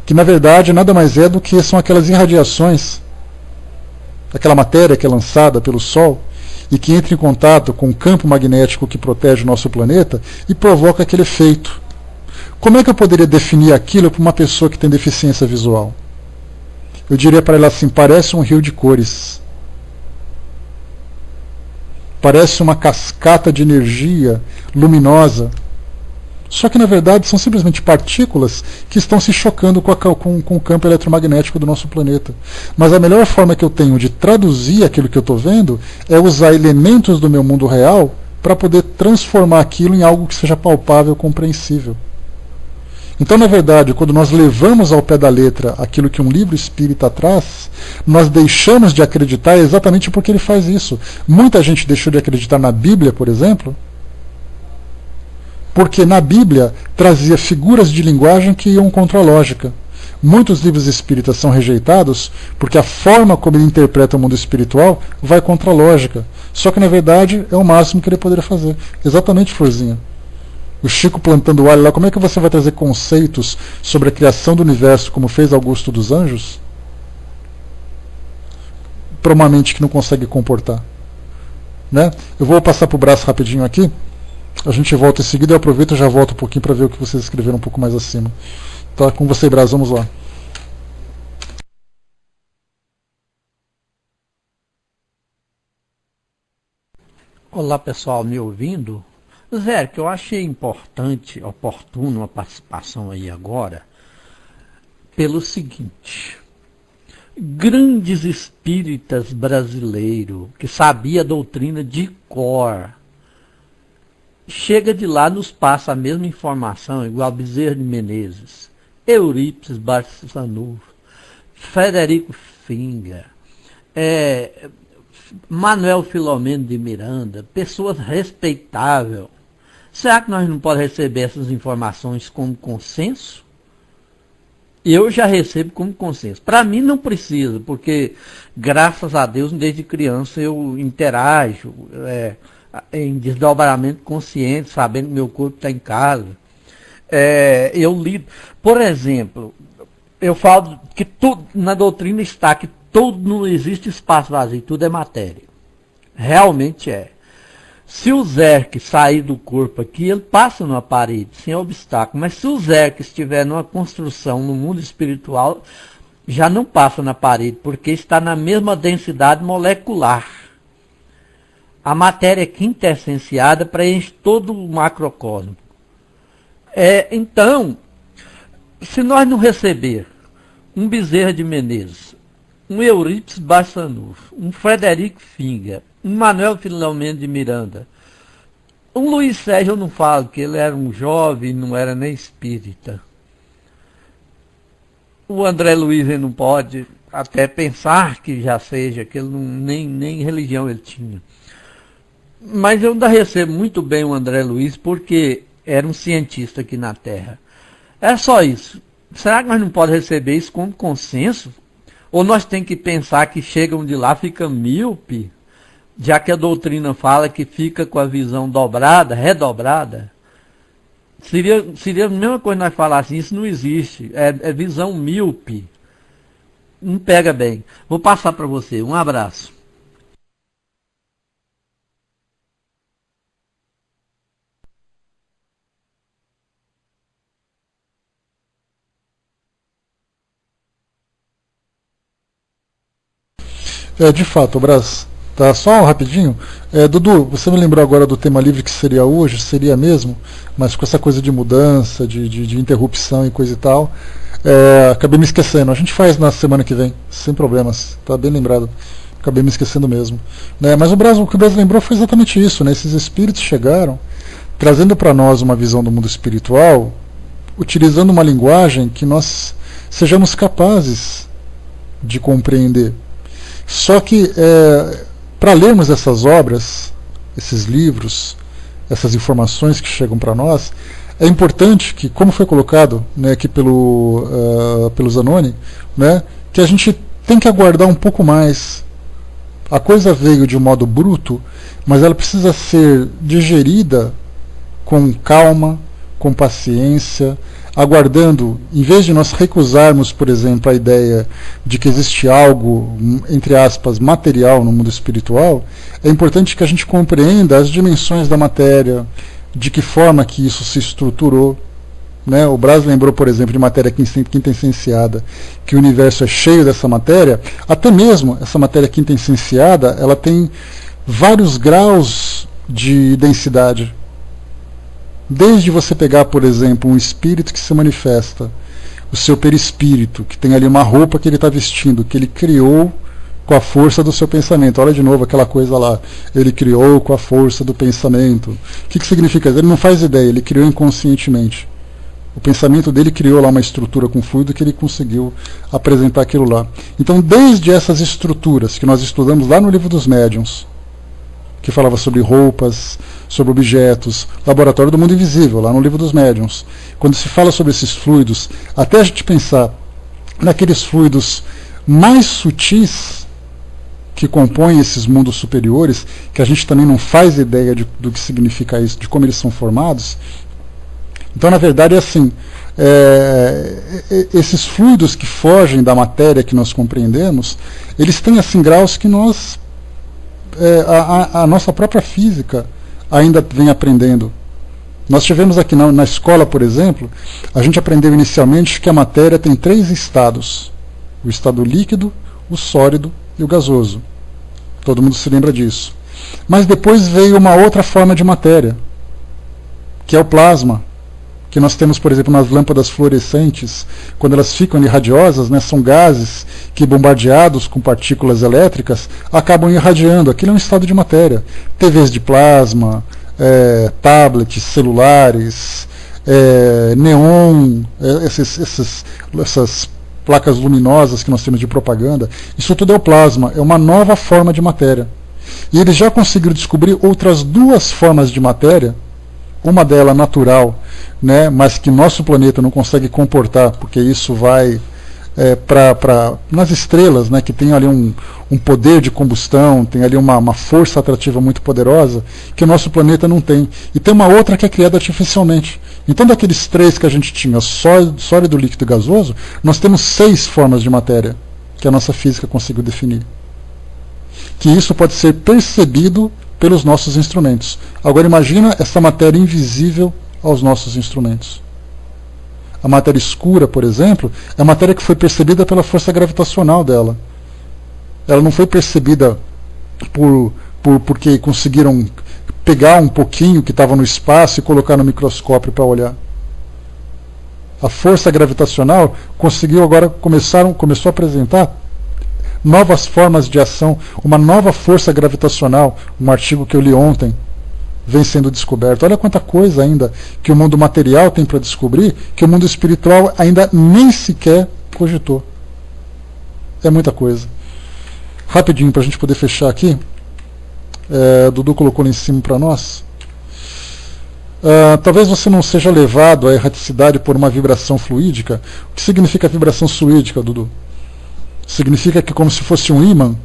que na verdade nada mais é do que são aquelas irradiações, aquela matéria que é lançada pelo Sol e que entra em contato com o campo magnético que protege o nosso planeta e provoca aquele efeito. Como é que eu poderia definir aquilo para uma pessoa que tem deficiência visual? Eu diria para ela assim, parece um rio de cores. Parece uma cascata de energia luminosa. Só que na verdade são simplesmente partículas que estão se chocando com o campo eletromagnético do nosso planeta. Mas a melhor forma que eu tenho de traduzir aquilo que eu estou vendo é usar elementos do meu mundo real para poder transformar aquilo em algo que seja palpável, compreensível. Então, na verdade, quando nós levamos ao pé da letra aquilo que um livro espírita traz, nós deixamos de acreditar exatamente porque ele faz isso. Muita gente deixou de acreditar na Bíblia, por exemplo, porque na Bíblia trazia figuras de linguagem que iam contra a lógica. Muitos livros espíritas são rejeitados porque a forma como ele interpreta o mundo espiritual vai contra a lógica. Só que, na verdade, é o máximo que ele poderia fazer. Exatamente, Florzinha. O Chico plantando alho lá, como é que você vai trazer conceitos sobre a criação do universo, como fez Augusto dos Anjos, para uma mente que não consegue comportar? Né? Eu vou passar para o braço rapidinho aqui, a gente volta em seguida, eu aproveito e já volto um pouquinho para ver o que vocês escreveram um pouco mais acima. Tá com você, Brás, vamos lá. Olá pessoal, me ouvindo? Zé, que eu achei importante, oportuno a participação aí agora, pelo seguinte: grandes espíritas brasileiros que sabia a doutrina de cor, chega de lá, nos passa a mesma informação, igual Bezerra de Menezes, Eurípides Barçanufo, Frederico Finger, Manuel Filomeno de Miranda, pessoas respeitáveis. Será que nós não podemos receber essas informações como consenso? Eu já recebo como consenso. Para mim não precisa, porque graças a Deus desde criança eu interajo em desdobramento consciente, sabendo que meu corpo está em casa. Eu lido. Por exemplo, eu falo que tudo na doutrina está que não existe espaço vazio, tudo é matéria. Realmente é. Se o Zerk sair do corpo aqui, ele passa numa parede, sem obstáculo. Mas se o Zerk estiver numa construção no mundo espiritual, já não passa na parede, porque está na mesma densidade molecular. A matéria quintessenciada preenche todo o macrocosmo. Então, se nós não receber um Bezerra de Menezes, um Eurípides Barçanufo, um Frederico Finger, um Manuel Filomeno de Miranda, um Luiz Sérgio, eu não falo que ele era um jovem, não era nem espírita. O André Luiz ele não pode até pensar que já seja, que ele nem religião ele tinha. Mas eu ainda recebo muito bem o André Luiz porque era um cientista aqui na Terra. É só isso. Será que nós não podemos receber isso como consenso? Ou nós temos que pensar que chegam de lá, fica míope, já que a doutrina fala que fica com a visão dobrada, redobrada? Seria a mesma coisa nós falássemos, isso não existe, é visão míope. Não pega bem. Vou passar para você, um abraço. De fato, Brás. Tá, só rapidinho. Dudu, você me lembrou agora do tema livre que seria hoje, seria mesmo, mas com essa coisa de mudança, de interrupção e coisa e tal. Acabei me esquecendo. A gente faz na semana que vem, sem problemas. Tá bem lembrado. Acabei me esquecendo mesmo. Mas o que o Brás lembrou foi exatamente isso. Né? Esses espíritos chegaram trazendo para nós uma visão do mundo espiritual, utilizando uma linguagem que nós sejamos capazes de compreender. Só que para lermos essas obras, esses livros, essas informações que chegam para nós, é importante que, como foi colocado, né, aqui pelo Zanoni, né, que a gente tem que aguardar um pouco mais. A coisa veio de um modo bruto, mas ela precisa ser digerida com calma, com paciência, aguardando, em vez de nós recusarmos, por exemplo, a ideia de que existe algo, entre aspas, material no mundo espiritual, é importante que a gente compreenda as dimensões da matéria, de que forma que isso se estruturou. Né? O Brás lembrou, por exemplo, de matéria quintessenciada, que o universo é cheio dessa matéria. Até mesmo essa matéria quintessenciada, ela tem vários graus de densidade. Desde você pegar, por exemplo, um espírito que se manifesta, o seu perispírito, que tem ali uma roupa que ele está vestindo, que ele criou com a força do seu pensamento. Olha de novo aquela coisa lá, ele criou com a força do pensamento. O que significa? Ele não faz ideia, ele criou inconscientemente. O pensamento dele criou lá uma estrutura com fluido que ele conseguiu apresentar aquilo lá. Então, desde essas estruturas que nós estudamos lá no livro dos médiuns, que falava sobre roupas, sobre objetos, laboratório do mundo invisível, lá no livro dos médiuns. Quando se fala sobre esses fluidos, até a gente pensar naqueles fluidos mais sutis que compõem esses mundos superiores, que a gente também não faz ideia do que significa isso, de como eles são formados. Então, na verdade, é assim, esses fluidos que fogem da matéria que nós compreendemos, eles têm assim graus que nós a nossa própria física ainda vem aprendendo. Nós tivemos aqui na escola, por exemplo, a gente aprendeu inicialmente que a matéria tem 3 estados: o estado líquido, o sólido e o gasoso. Todo mundo se lembra disso. Mas depois veio uma outra forma de matéria, que é o plasma, que nós temos, por exemplo, nas lâmpadas fluorescentes. Quando elas ficam ali radiosas, né, são gases que, bombardeados com partículas elétricas, acabam irradiando. Aquilo é um estado de matéria. TVs de plasma, tablets, celulares, neon, essas placas luminosas que nós temos de propaganda, isso tudo é o plasma, é uma nova forma de matéria. E eles já conseguiram descobrir outras 2 formas de matéria, uma delas natural, né, mas que nosso planeta não consegue comportar, porque isso vai nas estrelas, né, que tem ali um poder de combustão, tem ali uma força atrativa muito poderosa, que o nosso planeta não tem. E tem uma outra que é criada artificialmente. Então, daqueles 3 que a gente tinha, sólido, líquido e gasoso, nós temos 6 formas de matéria que a nossa física conseguiu definir. Que isso pode ser percebido pelos nossos instrumentos. Agora imagina essa matéria invisível aos nossos instrumentos. A matéria escura, por exemplo, é a matéria que foi percebida pela força gravitacional dela. Ela não foi percebida por porque conseguiram pegar um pouquinho que estava no espaço e colocar no microscópio para olhar. A força gravitacional começou a apresentar novas formas de ação, uma nova força gravitacional, um artigo que eu li ontem, vem sendo descoberto. Olha quanta coisa ainda que o mundo material tem para descobrir, que o mundo espiritual ainda nem sequer cogitou. É muita coisa. Rapidinho, para a gente poder fechar aqui, Dudu colocou lá em cima para nós. Talvez você não seja levado à erraticidade por uma vibração fluídica. O que significa vibração fluídica, Dudu? Significa que, como se fosse um ímã,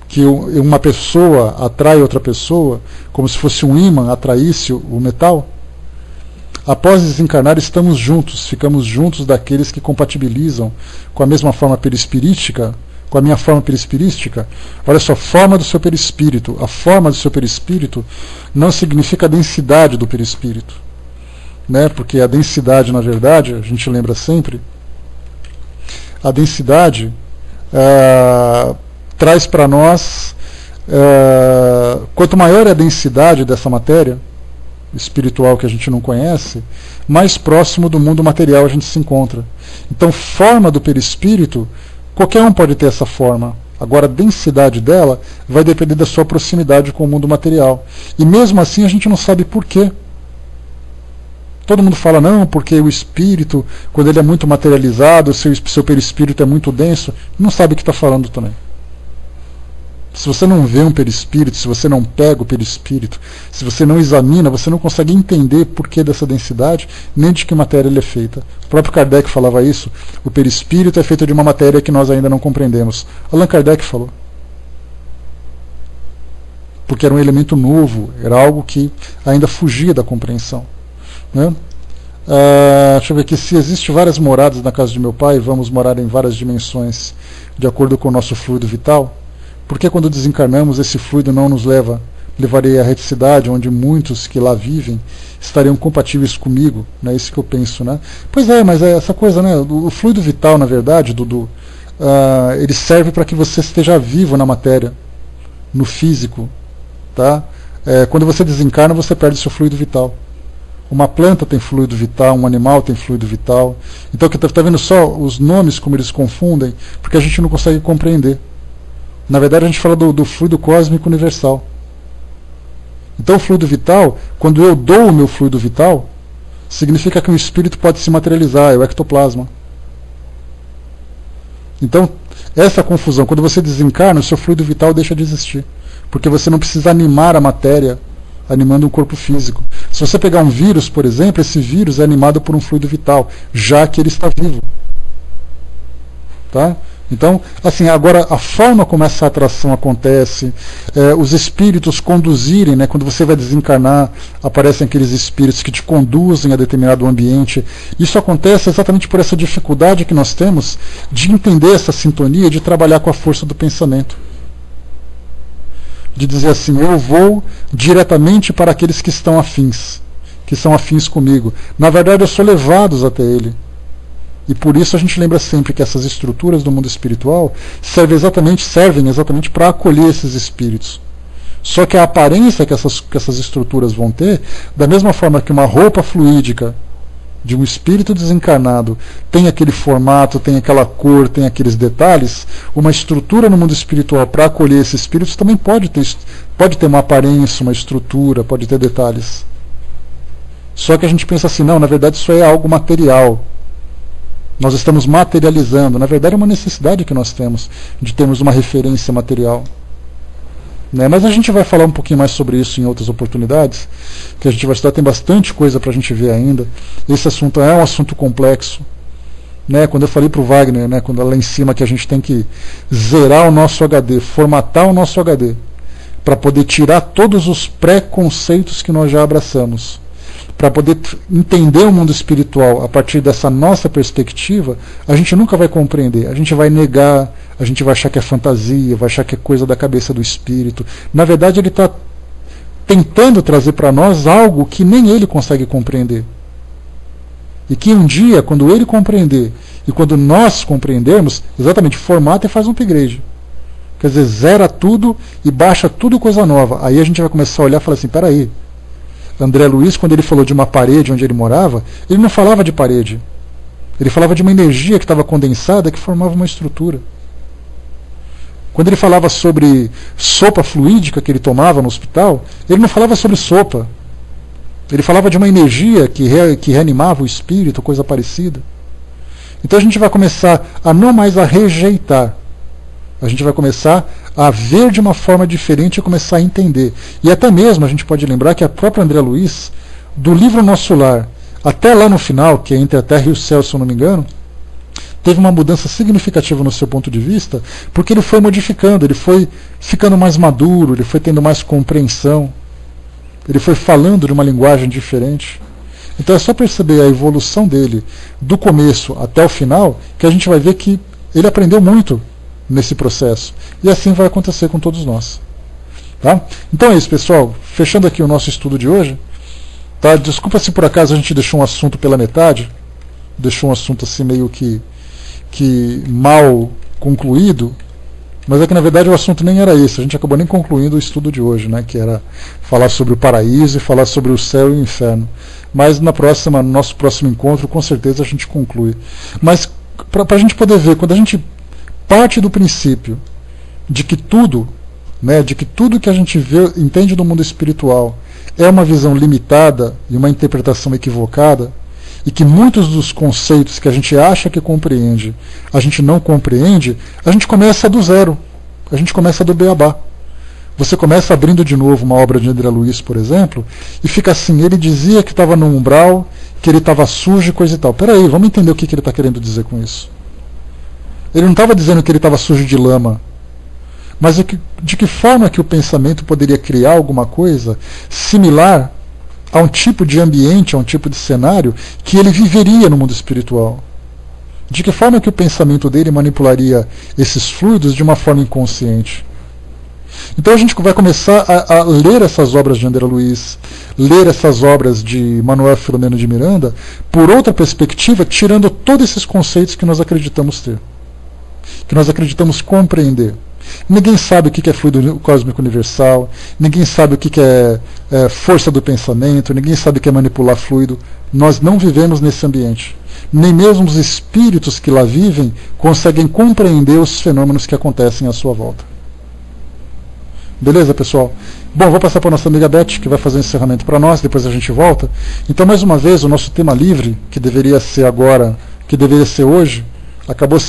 que uma pessoa atrai outra pessoa, como se fosse um ímã atraísse o metal? Após desencarnar, estamos juntos, ficamos juntos daqueles que compatibilizam com a mesma forma perispirítica, com a minha forma perispirística. Olha só, forma do seu perispírito. A forma do seu perispírito não significa a densidade do perispírito, né? Porque a densidade, na verdade, a gente lembra sempre, a densidade traz para nós, quanto maior é a densidade dessa matéria espiritual que a gente não conhece, mais próximo do mundo material a gente se encontra. Então, forma do perispírito, qualquer um pode ter essa forma. Agora, a densidade dela vai depender da sua proximidade com o mundo material. E mesmo assim a gente não sabe por quê. Todo mundo fala, não, porque o espírito, quando ele é muito materializado, o seu perispírito é muito denso, não sabe o que está falando também. Se você não vê um perispírito, se você não pega o perispírito, se você não examina, você não consegue entender por que dessa densidade, nem de que matéria ele é feita. O próprio Kardec falava isso, o perispírito é feito de uma matéria que nós ainda não compreendemos. Allan Kardec falou. Porque era um elemento novo, era algo que ainda fugia da compreensão. Né? Deixa eu ver aqui, se existe várias moradas na casa de meu pai, vamos morar em várias dimensões, de acordo com o nosso fluido vital. Porque quando desencarnamos, esse fluido não nos levaria à reticidade, onde muitos que lá vivem estariam compatíveis comigo, né? Isso que eu penso, né? Pois é, mas é essa coisa, né? O fluido vital, na verdade, Dudu, ele serve para que você esteja vivo na matéria, no físico, tá? Quando você desencarna, você perde seu fluido vital. Uma planta tem fluido vital, um animal tem fluido vital. Então, está vendo só os nomes como eles confundem, porque a gente não consegue compreender. Na verdade, a gente fala do fluido cósmico universal. Então, o fluido vital, quando eu dou o meu fluido vital, significa que o espírito pode se materializar, é o ectoplasma. Então, essa confusão, quando você desencarna, o seu fluido vital deixa de existir. Porque você não precisa animar a matéria, animando um corpo físico. Se você pegar um vírus, por exemplo, esse vírus é animado por um fluido vital, já que ele está vivo. Tá? Então, assim, agora a forma como essa atração acontece, os espíritos conduzirem, né, quando você vai desencarnar, aparecem aqueles espíritos que te conduzem a determinado ambiente. Isso acontece exatamente por essa dificuldade que nós temos de entender essa sintonia, de trabalhar com a força do pensamento. De dizer assim, eu vou diretamente para aqueles que estão afins, que são afins comigo. Na verdade, eu sou levado até ele. E por isso a gente lembra sempre que essas estruturas do mundo espiritual servem exatamente para acolher esses espíritos. Só que a aparência que essas estruturas vão ter, da mesma forma que uma roupa fluídica de um espírito desencarnado tem aquele formato, tem aquela cor, tem aqueles detalhes, uma estrutura no mundo espiritual para acolher esses espíritos também pode ter uma aparência, uma estrutura, pode ter detalhes. Só que a gente pensa assim, não, na verdade isso é algo material. Nós estamos materializando. Na verdade é uma necessidade que nós temos de termos uma referência material. Né? Mas a gente vai falar um pouquinho mais sobre isso em outras oportunidades, que a gente vai estudar, tem bastante coisa para a gente ver ainda. Esse assunto é um assunto complexo. Né? Quando eu falei para o Wagner, né, quando lá em cima que a gente tem que zerar o nosso HD, formatar o nosso HD, para poder tirar todos os preconceitos que nós já abraçamos, para poder entender o mundo espiritual a partir dessa nossa perspectiva, a gente nunca vai compreender, a gente vai negar, a gente vai achar que é fantasia, vai achar que é coisa da cabeça do espírito. Na verdade, ele está tentando trazer para nós algo que nem ele consegue compreender. E que um dia, quando ele compreender, e quando nós compreendermos, exatamente, formata e faz um upgrade. Quer dizer, zera tudo e baixa tudo coisa nova. Aí a gente vai começar a olhar e falar assim, peraí, André Luiz, quando ele falou de uma parede onde ele morava, ele não falava de parede. Ele falava de uma energia que estava condensada que formava uma estrutura. Quando ele falava sobre sopa fluídica que ele tomava no hospital, ele não falava sobre sopa. Ele falava de uma energia que reanimava o espírito, coisa parecida. Então a gente vai começar a não mais a rejeitar. A gente vai começar a ver de uma forma diferente e começar a entender. E até mesmo a gente pode lembrar que a própria André Luiz, do livro Nosso Lar, até lá no final, que é Entre a Terra e o Céu, se eu não me engano, teve uma mudança significativa no seu ponto de vista, porque ele foi modificando, ele foi ficando mais maduro, ele foi tendo mais compreensão, ele foi falando de uma linguagem diferente. Então é só perceber a evolução dele, do começo até o final, que a gente vai ver que ele aprendeu muito nesse processo. E assim vai acontecer com todos nós. Tá? Então é isso, pessoal. Fechando aqui o nosso estudo de hoje. Tá? Desculpa se por acaso a gente deixou um assunto pela metade, deixou um assunto assim meio que mal concluído, mas é que na verdade o assunto nem era esse, a gente acabou nem concluindo o estudo de hoje, né, que era falar sobre o paraíso e falar sobre o céu e o inferno. Mas no nosso próximo encontro, com certeza a gente conclui. Mas para a gente poder ver, quando a gente parte do princípio de que tudo, né, de que tudo que a gente vê, entende do mundo espiritual é uma visão limitada e uma interpretação equivocada, e que muitos dos conceitos que a gente acha que compreende, a gente não compreende, a gente começa do zero, a gente começa do beabá. Você começa abrindo de novo uma obra de André Luiz, por exemplo, e fica assim, ele dizia que estava no umbral, que ele estava sujo e coisa e tal. Peraí, vamos entender o que ele está querendo dizer com isso. Ele não estava dizendo que ele estava sujo de lama, mas de que forma que o pensamento poderia criar alguma coisa similar a um tipo de ambiente, a um tipo de cenário que ele viveria no mundo espiritual. De que forma que o pensamento dele manipularia esses fluidos de uma forma inconsciente. Então a gente vai começar a ler essas obras de André Luiz, ler essas obras de Manuel Filomeno de Miranda, por outra perspectiva, tirando todos esses conceitos que nós acreditamos ter, que nós acreditamos compreender. Ninguém sabe o que é fluido cósmico universal, ninguém sabe o que é força do pensamento, ninguém sabe o que é manipular fluido. Nós não vivemos nesse ambiente. Nem mesmo os espíritos que lá vivem conseguem compreender os fenômenos que acontecem à sua volta. Beleza, pessoal? Bom, vou passar para a nossa amiga Beth, que vai fazer o encerramento para nós, depois a gente volta. Então, mais uma vez, o nosso tema livre, que deveria ser agora, que deveria ser hoje, acabou sendo